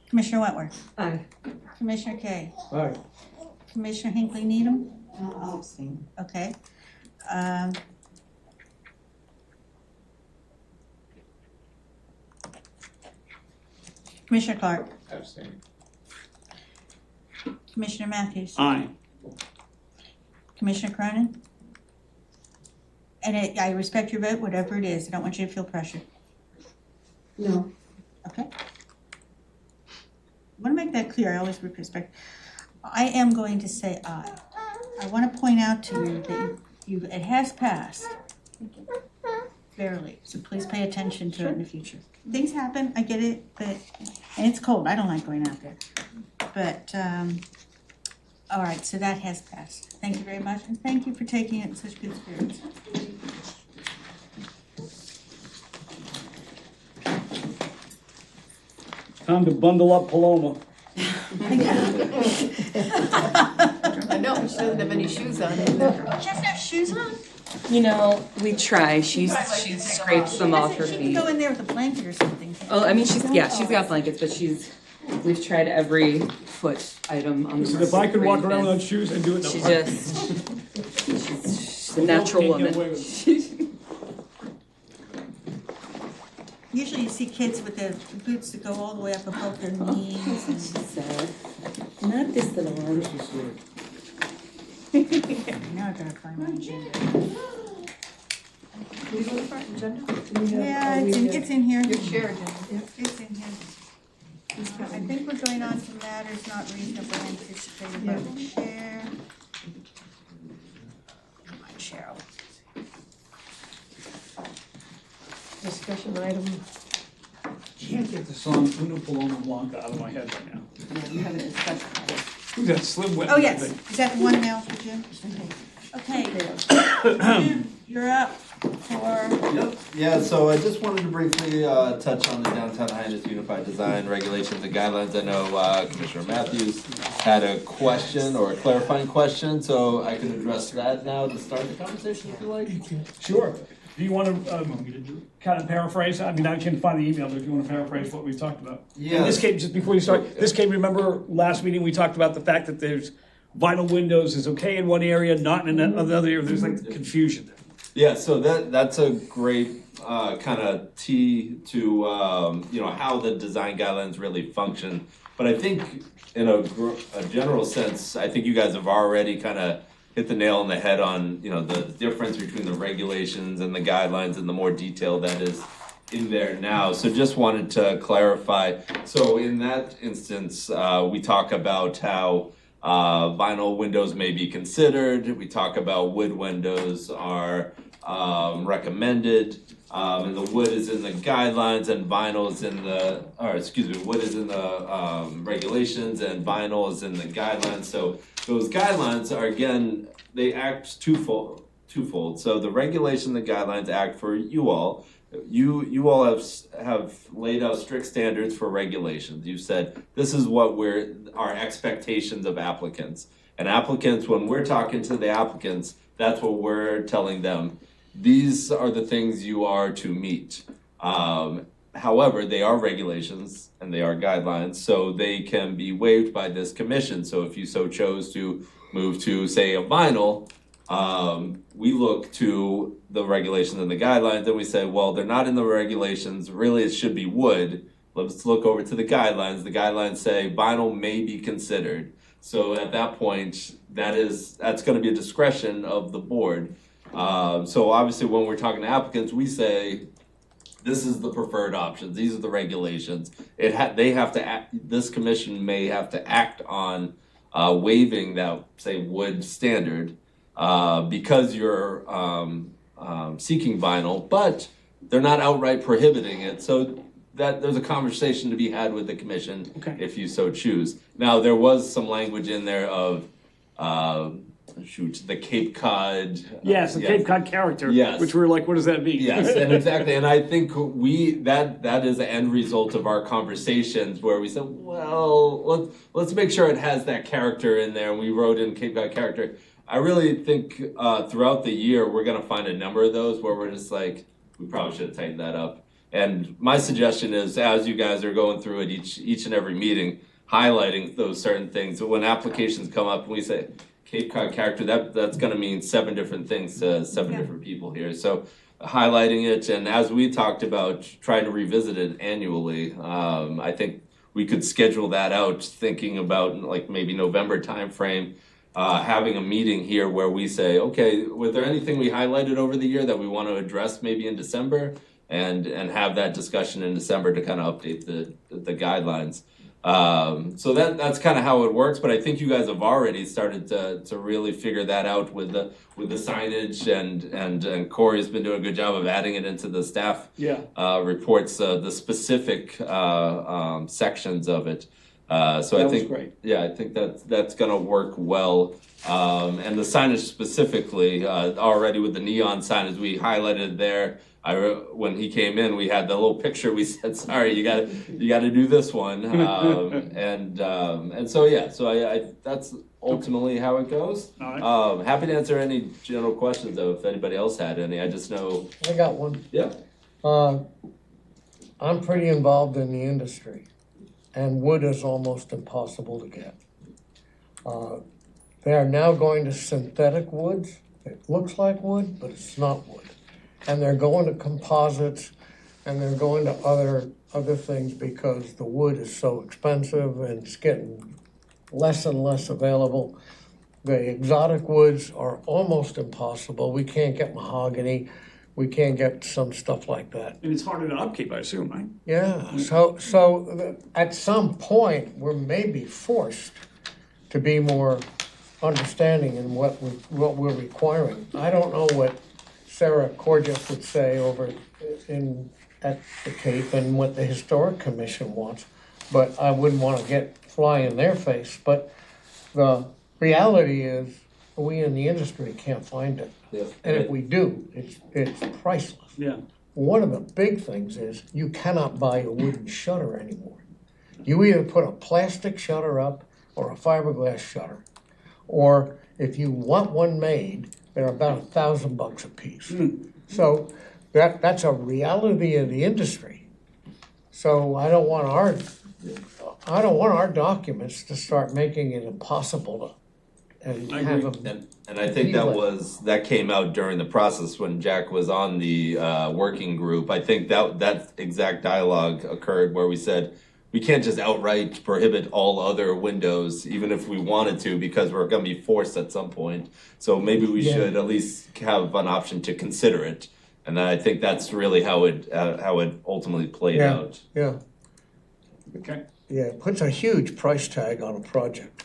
Commissioner Wentworth. Aye. Commissioner Kay. Aye. Commissioner Hinckley Needham. I'll abstain. Okay. Commissioner Clark. Abstain. Commissioner Matthews. Aye. Commissioner Cronin. And I respect your vote, whatever it is. I don't want you to feel pressured. No. Okay. I want to make that clear. I always respect. I am going to say aye. I want to point out to you that it has passed. Barely. So please pay attention to it in the future. Things happen, I get it, and it's cold. I don't like going out there. But, all right, so that has passed. Thank you very much, and thank you for taking it in such good spirits. Time to bundle up Paloma. I know, she doesn't have any shoes on. She has no shoes on? You know, we try. She scrapes them off her She can feet. go in there with a blanket or something. Oh, I mean, she's got blankets, but we've tried every foot item on the So if I could walk around fence. without shoes and do it, no. She's a natural Can't get woman. away with Usually you see kids with the boots that go all the way up above their knees and. Sad. Not this little one. Now I gotta find my agenda. Can we go to front agenda? Yeah, it's in here. Your chair, Jen. It's in here. I think we're going on to matters not reasonably anticipated by the chair. Come on, Cheryl. Discussion item. Can't get the song Una Paloma Blanca out of my head right now. Yeah, you haven't discussed that. Who's that Slim Whitman Oh, yes. thing? Is that the one now for Jim? Okay. Jim, you're up for. Yep, yeah, so I just wanted to briefly touch on the downtown Hyannis Unified Design Regulations and Guidelines. I know Commissioner Matthews had a question or a clarifying question, so I can address that now to start the conversation if you like. Sure. Do you want to kind of paraphrase? I mean, I can find the email, but if you want to paraphrase what we've talked about. Yeah. And this came, just before you start, this came, remember last meeting, we talked about the fact that there's vinyl windows is okay in one area, not in another area. There's like confusion there. Yeah, so that's a great kind of tee to how the design guidelines really function. But I think in a general sense, I think you guys have already kind of hit the nail on the head on the difference between the regulations and the guidelines and the more detail that is in there now. So just wanted to clarify. So in that instance, we talk about how vinyl windows may be considered. We talk about wood windows are recommended, and the wood is in the guidelines and vinyl is in the, wood is in the regulations and vinyl is in the guidelines. So those guidelines are, again, they act twofold. So the regulation, the guidelines act for you all. You all have laid out strict standards for regulations. You've said this is what our expectations of applicants. And applicants, when we're talking to the applicants, that's what we're telling them. These are the things you are to meet. However, they are regulations and they are guidelines, so they can be waived by this commission. So if you so chose to move to, say, a vinyl, we look to the regulations and the guidelines and we say, well, they're not in the regulations, really it should be wood. Let's look over to the guidelines. The guidelines say vinyl may be considered. So at that point, that's gonna be a discretion of the board. So obviously when we're talking to applicants, we say, this is the preferred options, these are the regulations. This commission may have to act on waiving that, say, wood standard, because you're seeking vinyl, but they're not outright prohibiting it. So that there's a conversation to be had with the commission if you so choose. Now, there was some language in there of the Cape Cod. Yes, the Cape Cod character. Yes. Which we're like, what does that mean? Yes, and exactly, and I think that is the end result of our conversations where we said, well, let's make sure it has that character in there, and we wrote in Cape Cod character. I really think throughout the year we're gonna find a number of those where we're just like, we probably should have tightened that up. And my suggestion is, as you guys are going through it each and every meeting, highlighting those certain things. So when applications come up and we say Cape Cod character, that's gonna mean 7 different things to 7 different people here. So highlighting it, and as we talked about trying to revisit it annually, I think we could schedule that out, thinking about like maybe November timeframe, having a meeting here where we say, okay, was there anything we highlighted over the year that we want to address maybe in December, and have that discussion in December to kind of update the guidelines. So that's kind of how it works, but I think you guys have already started to really figure that out with the signage, and Corey's been doing a good job of adding it into the staff reports, the specific sections of it. So I think, I think that's gonna work well. And the signage specifically, already with the neon signage, we highlighted there. when he came in, we had the little picture, we said, sorry, you gotta do this one. And so, yeah, so I that's ultimately how it goes. All right. Happy to answer any general questions though, if anybody else had any, I just know. I got one. Yeah. I'm pretty involved in the industry, and wood is almost impossible to get. They are now going to synthetic woods. It looks like wood, but it's not wood. And they're going to composites, and they're going to other things because the wood is so expensive and it's getting less and less available. The exotic woods are almost impossible. We can't get mahogany. We can't get some stuff like that. And it's harder to upkeep, I assume, right? Yeah, so at some point, we're maybe forced to be more understanding in what we're requiring. I don't know what Sarah Corgis would say over at the Cape and what the Historic Commission wants, but I wouldn't want to fly in their face. But the reality is, we in the industry can't find it. Yeah. And if we do, it's priceless. Yeah. One of the big things is you cannot buy a wooden shutter anymore. You either put a plastic shutter up or a fiberglass shutter. Or if you want one made, they're about $1,000 a piece. So that's a reality of the industry. So I don't want our documents to start making it impossible to and have them. And I think that came out during the process when Jack was on the working group. I think that exact dialogue occurred where we said, we can't just outright prohibit all other windows, even if we wanted to, because we're gonna be forced at some point. So maybe we should at least have an option to consider it. And I think that's really how it ultimately played out. Yeah. Okay. Yeah, it puts a huge price tag on a project.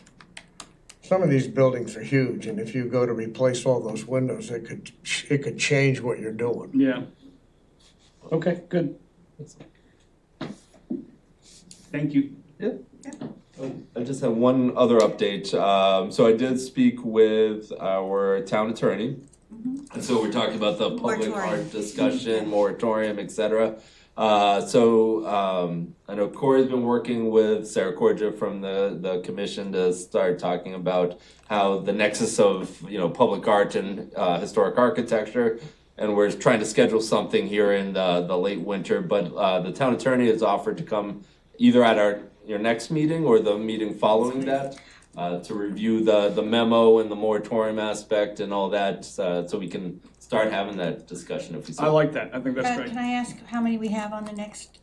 Some of these buildings are huge, and if you go to replace all those windows, it could change what you're doing. Yeah. Okay, good. Thank you. Yeah. I just have one other update. So I did speak with our town attorney. And so we're talking about the public art discussion, moratorium, et cetera. I know Corey's been working with Sarah Corgia from the commission to start talking about how the nexus of, public art and historic architecture. And we're trying to schedule something here in the late winter, but the town attorney has offered to come either at your next meeting or the meeting following that to review the memo and the moratorium aspect and all that, so we can start having that discussion if we see. I like that. I think that's great. Can I ask how many we have on the next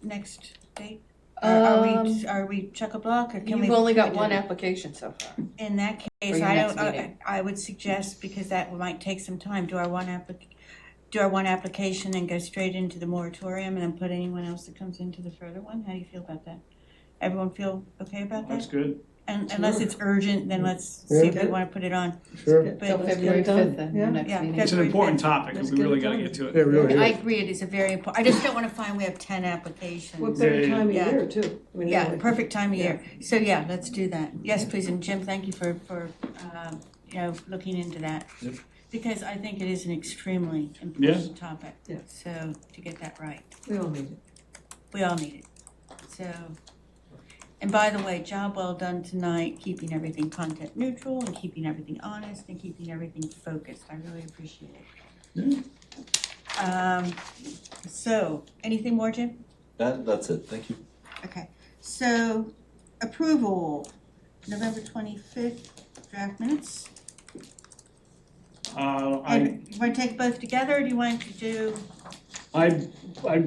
date? Are we chock-a-block or can we? You've only got one application so far. In that For case, your next meeting. I would suggest, because that might take some time, do our one application and go straight into the moratorium and then put anyone else that comes into the further one? How do you feel about that? Everyone feel okay about that? That's good. And unless it's urgent, then let's see if we want to put it on. Sure. But- So February 5th then, your next Yeah, meeting. It's an February important 5th. topic. Let's We get really it gotta done. get to it. It really I is. agree, it is a very important, I just don't want to find we have 10 applications. What better time of Yeah. year too? I mean, Yeah, anyway. perfect time of year. So yeah, let's do that. Yes, please, and Jim, thank you for looking into that. Yep. Because I think it is an extremely important topic. Yeah. So to get that right, We all need it. we all need it. So, and by the way, job well done tonight, keeping everything content neutral and keeping everything honest and keeping everything focused. I really appreciate it. So, anything more, Jim? That's it. Thank you. Okay, so approval, November 25th draft minutes. And you want to take both together, or do you want to do? I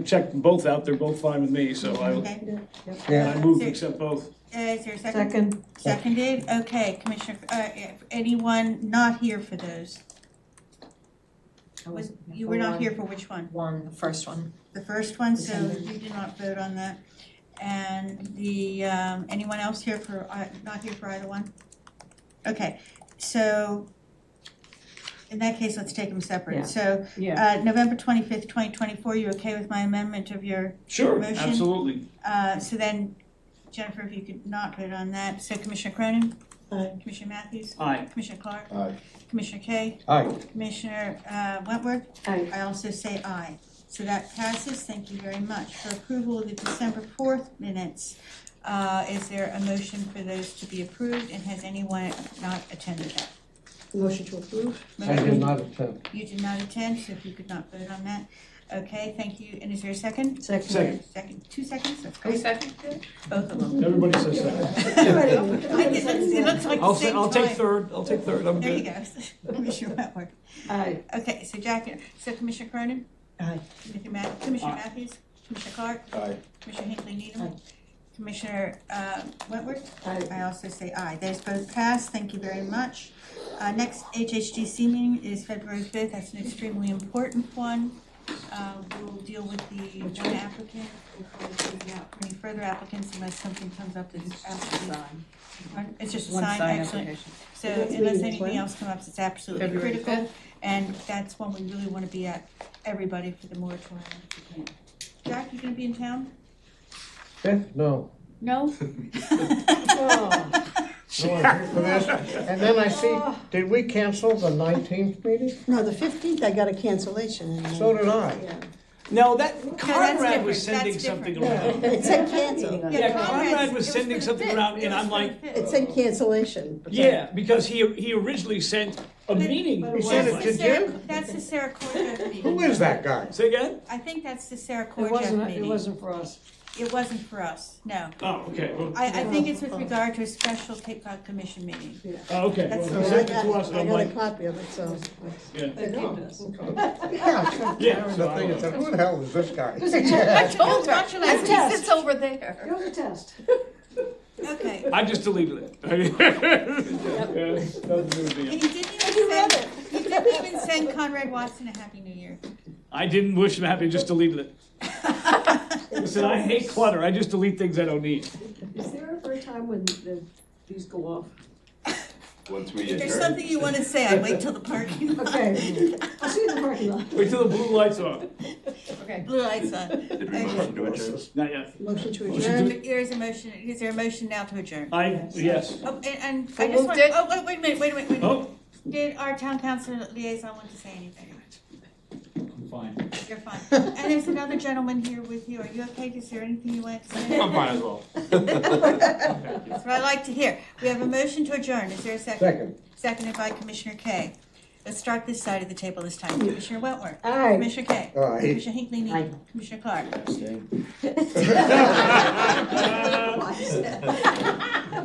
checked both out. They're both fine with me, so Okay. I move to accept both. Is there a second? Second. Seconded, okay, Commissioner, anyone not here for those? You were not here for which one? The first one. The first one, so you did not vote on that. And the, anyone else here for, not here for either one? Okay, so in that case, let's take them separate. Yeah. So, November 25th, 2024, you okay with my amendment of your Sure, motion? absolutely. So then, Jennifer, if you could not vote on that. So Commissioner Cronin? Aye. Commissioner Matthews? Aye. Commissioner Clark? Aye. Commissioner Kay? Aye. Commissioner Wentworth? Aye. I also say aye. So that passes, thank you very much. For approval of the December 4th minutes, is there a motion for those to be approved, and has anyone not attended that? Motion to approve? I did not attend. You did not attend, so if you could not vote on that. Okay, thank you, and is there a second? Second. Second, 2 seconds, that's Who great. seconded? Both of them. Everybody says that. It looks like the I'll same I'll take time. third, I'm There you good. go. Commissioner Wentworth. Aye. Okay, so Commissioner Cronin? Aye. Commissioner Matthews? Commissioner Clark? Aye. Commissioner Hinckley Needham? Commissioner Wentworth? Aye. I also say aye. Those both pass. Thank you very much. Next HHDC meeting is February 5th. That's an extremely important one. We'll deal with the one applicant. We'll probably take it out for any further applicants unless something comes up that's absolutely. It's just a One sign, sign excellent. application. So Next unless meeting is anything when? else comes up, it's absolutely February critical. And that's when we really want to be at everybody for the moratorium if we can. Jack, you gonna be in town? Fifth? No. No? No, I'm here for this. And then I see, did we cancel the 19th meeting? No, the 15th, I got a cancellation. and then- So did I. Yeah. No, that's Conrad was different. sending That's something different. around. It said cancel. Yeah, Conrad's- Conrad it was sending for the something 5th. around, It and was I'm for the like, 5th. It said cancellation. but yeah, because he originally sent a meeting. He sent it to Jim? That's the Sarah Korjak meeting. Who is that guy? Say again? I think that's the Sarah It Korjak wasn't, meeting. it wasn't for us. It wasn't for us, no. Oh, okay. Well, I think it's with regard to a special Cape Cod Commission meeting. oh, okay. That's- Well, he I sent it to got us, and I I'm got a like, copy of it, so. yeah. They came to us. Yeah. Yeah. The thing is, who the hell is this guy? I told her, Congratulations. I said, he sits over there. It was a test. Okay. I just deleted it. Yeah, nothing to do with me. And you didn't even send Conrad Watson a Happy New Year. I didn't wish him happy, just deleted it. Listen, I hate clutter, I just delete things I don't need. Is there ever a time when these go off? Once we If there's adjourn. something you want to say, I wait till the parking lot. Okay, I'll see you in the parking lot. Wait till the blue lights are on. Okay. Blue lights on. Did we motion to adjourn? Not yet. Motion to Motion adjourn. Is there a motion now to adjourn? Yes. Oh, and Who I just moved want, it? oh, wait a minute. Oh, Did our town council liaison want to say anything? I'm fine. You're fine. And there's another gentleman here with you. Are you okay? Is there anything you want to say? I'm fine as well. That's what I like to hear. We have a motion to adjourn. Is there a second? Second. Seconded by Commissioner Kay. Let's start this side of the table this time. Commissioner Wentworth. Aye. Commissioner Kay. Aye. Commissioner Hinckley Needham. Commissioner Clark.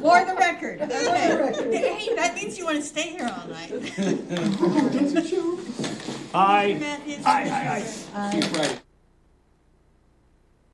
For the record. Okay. Hey, that means you want to stay here all night. Aye. Matthews. Aye. Commissioner- Aye. Right.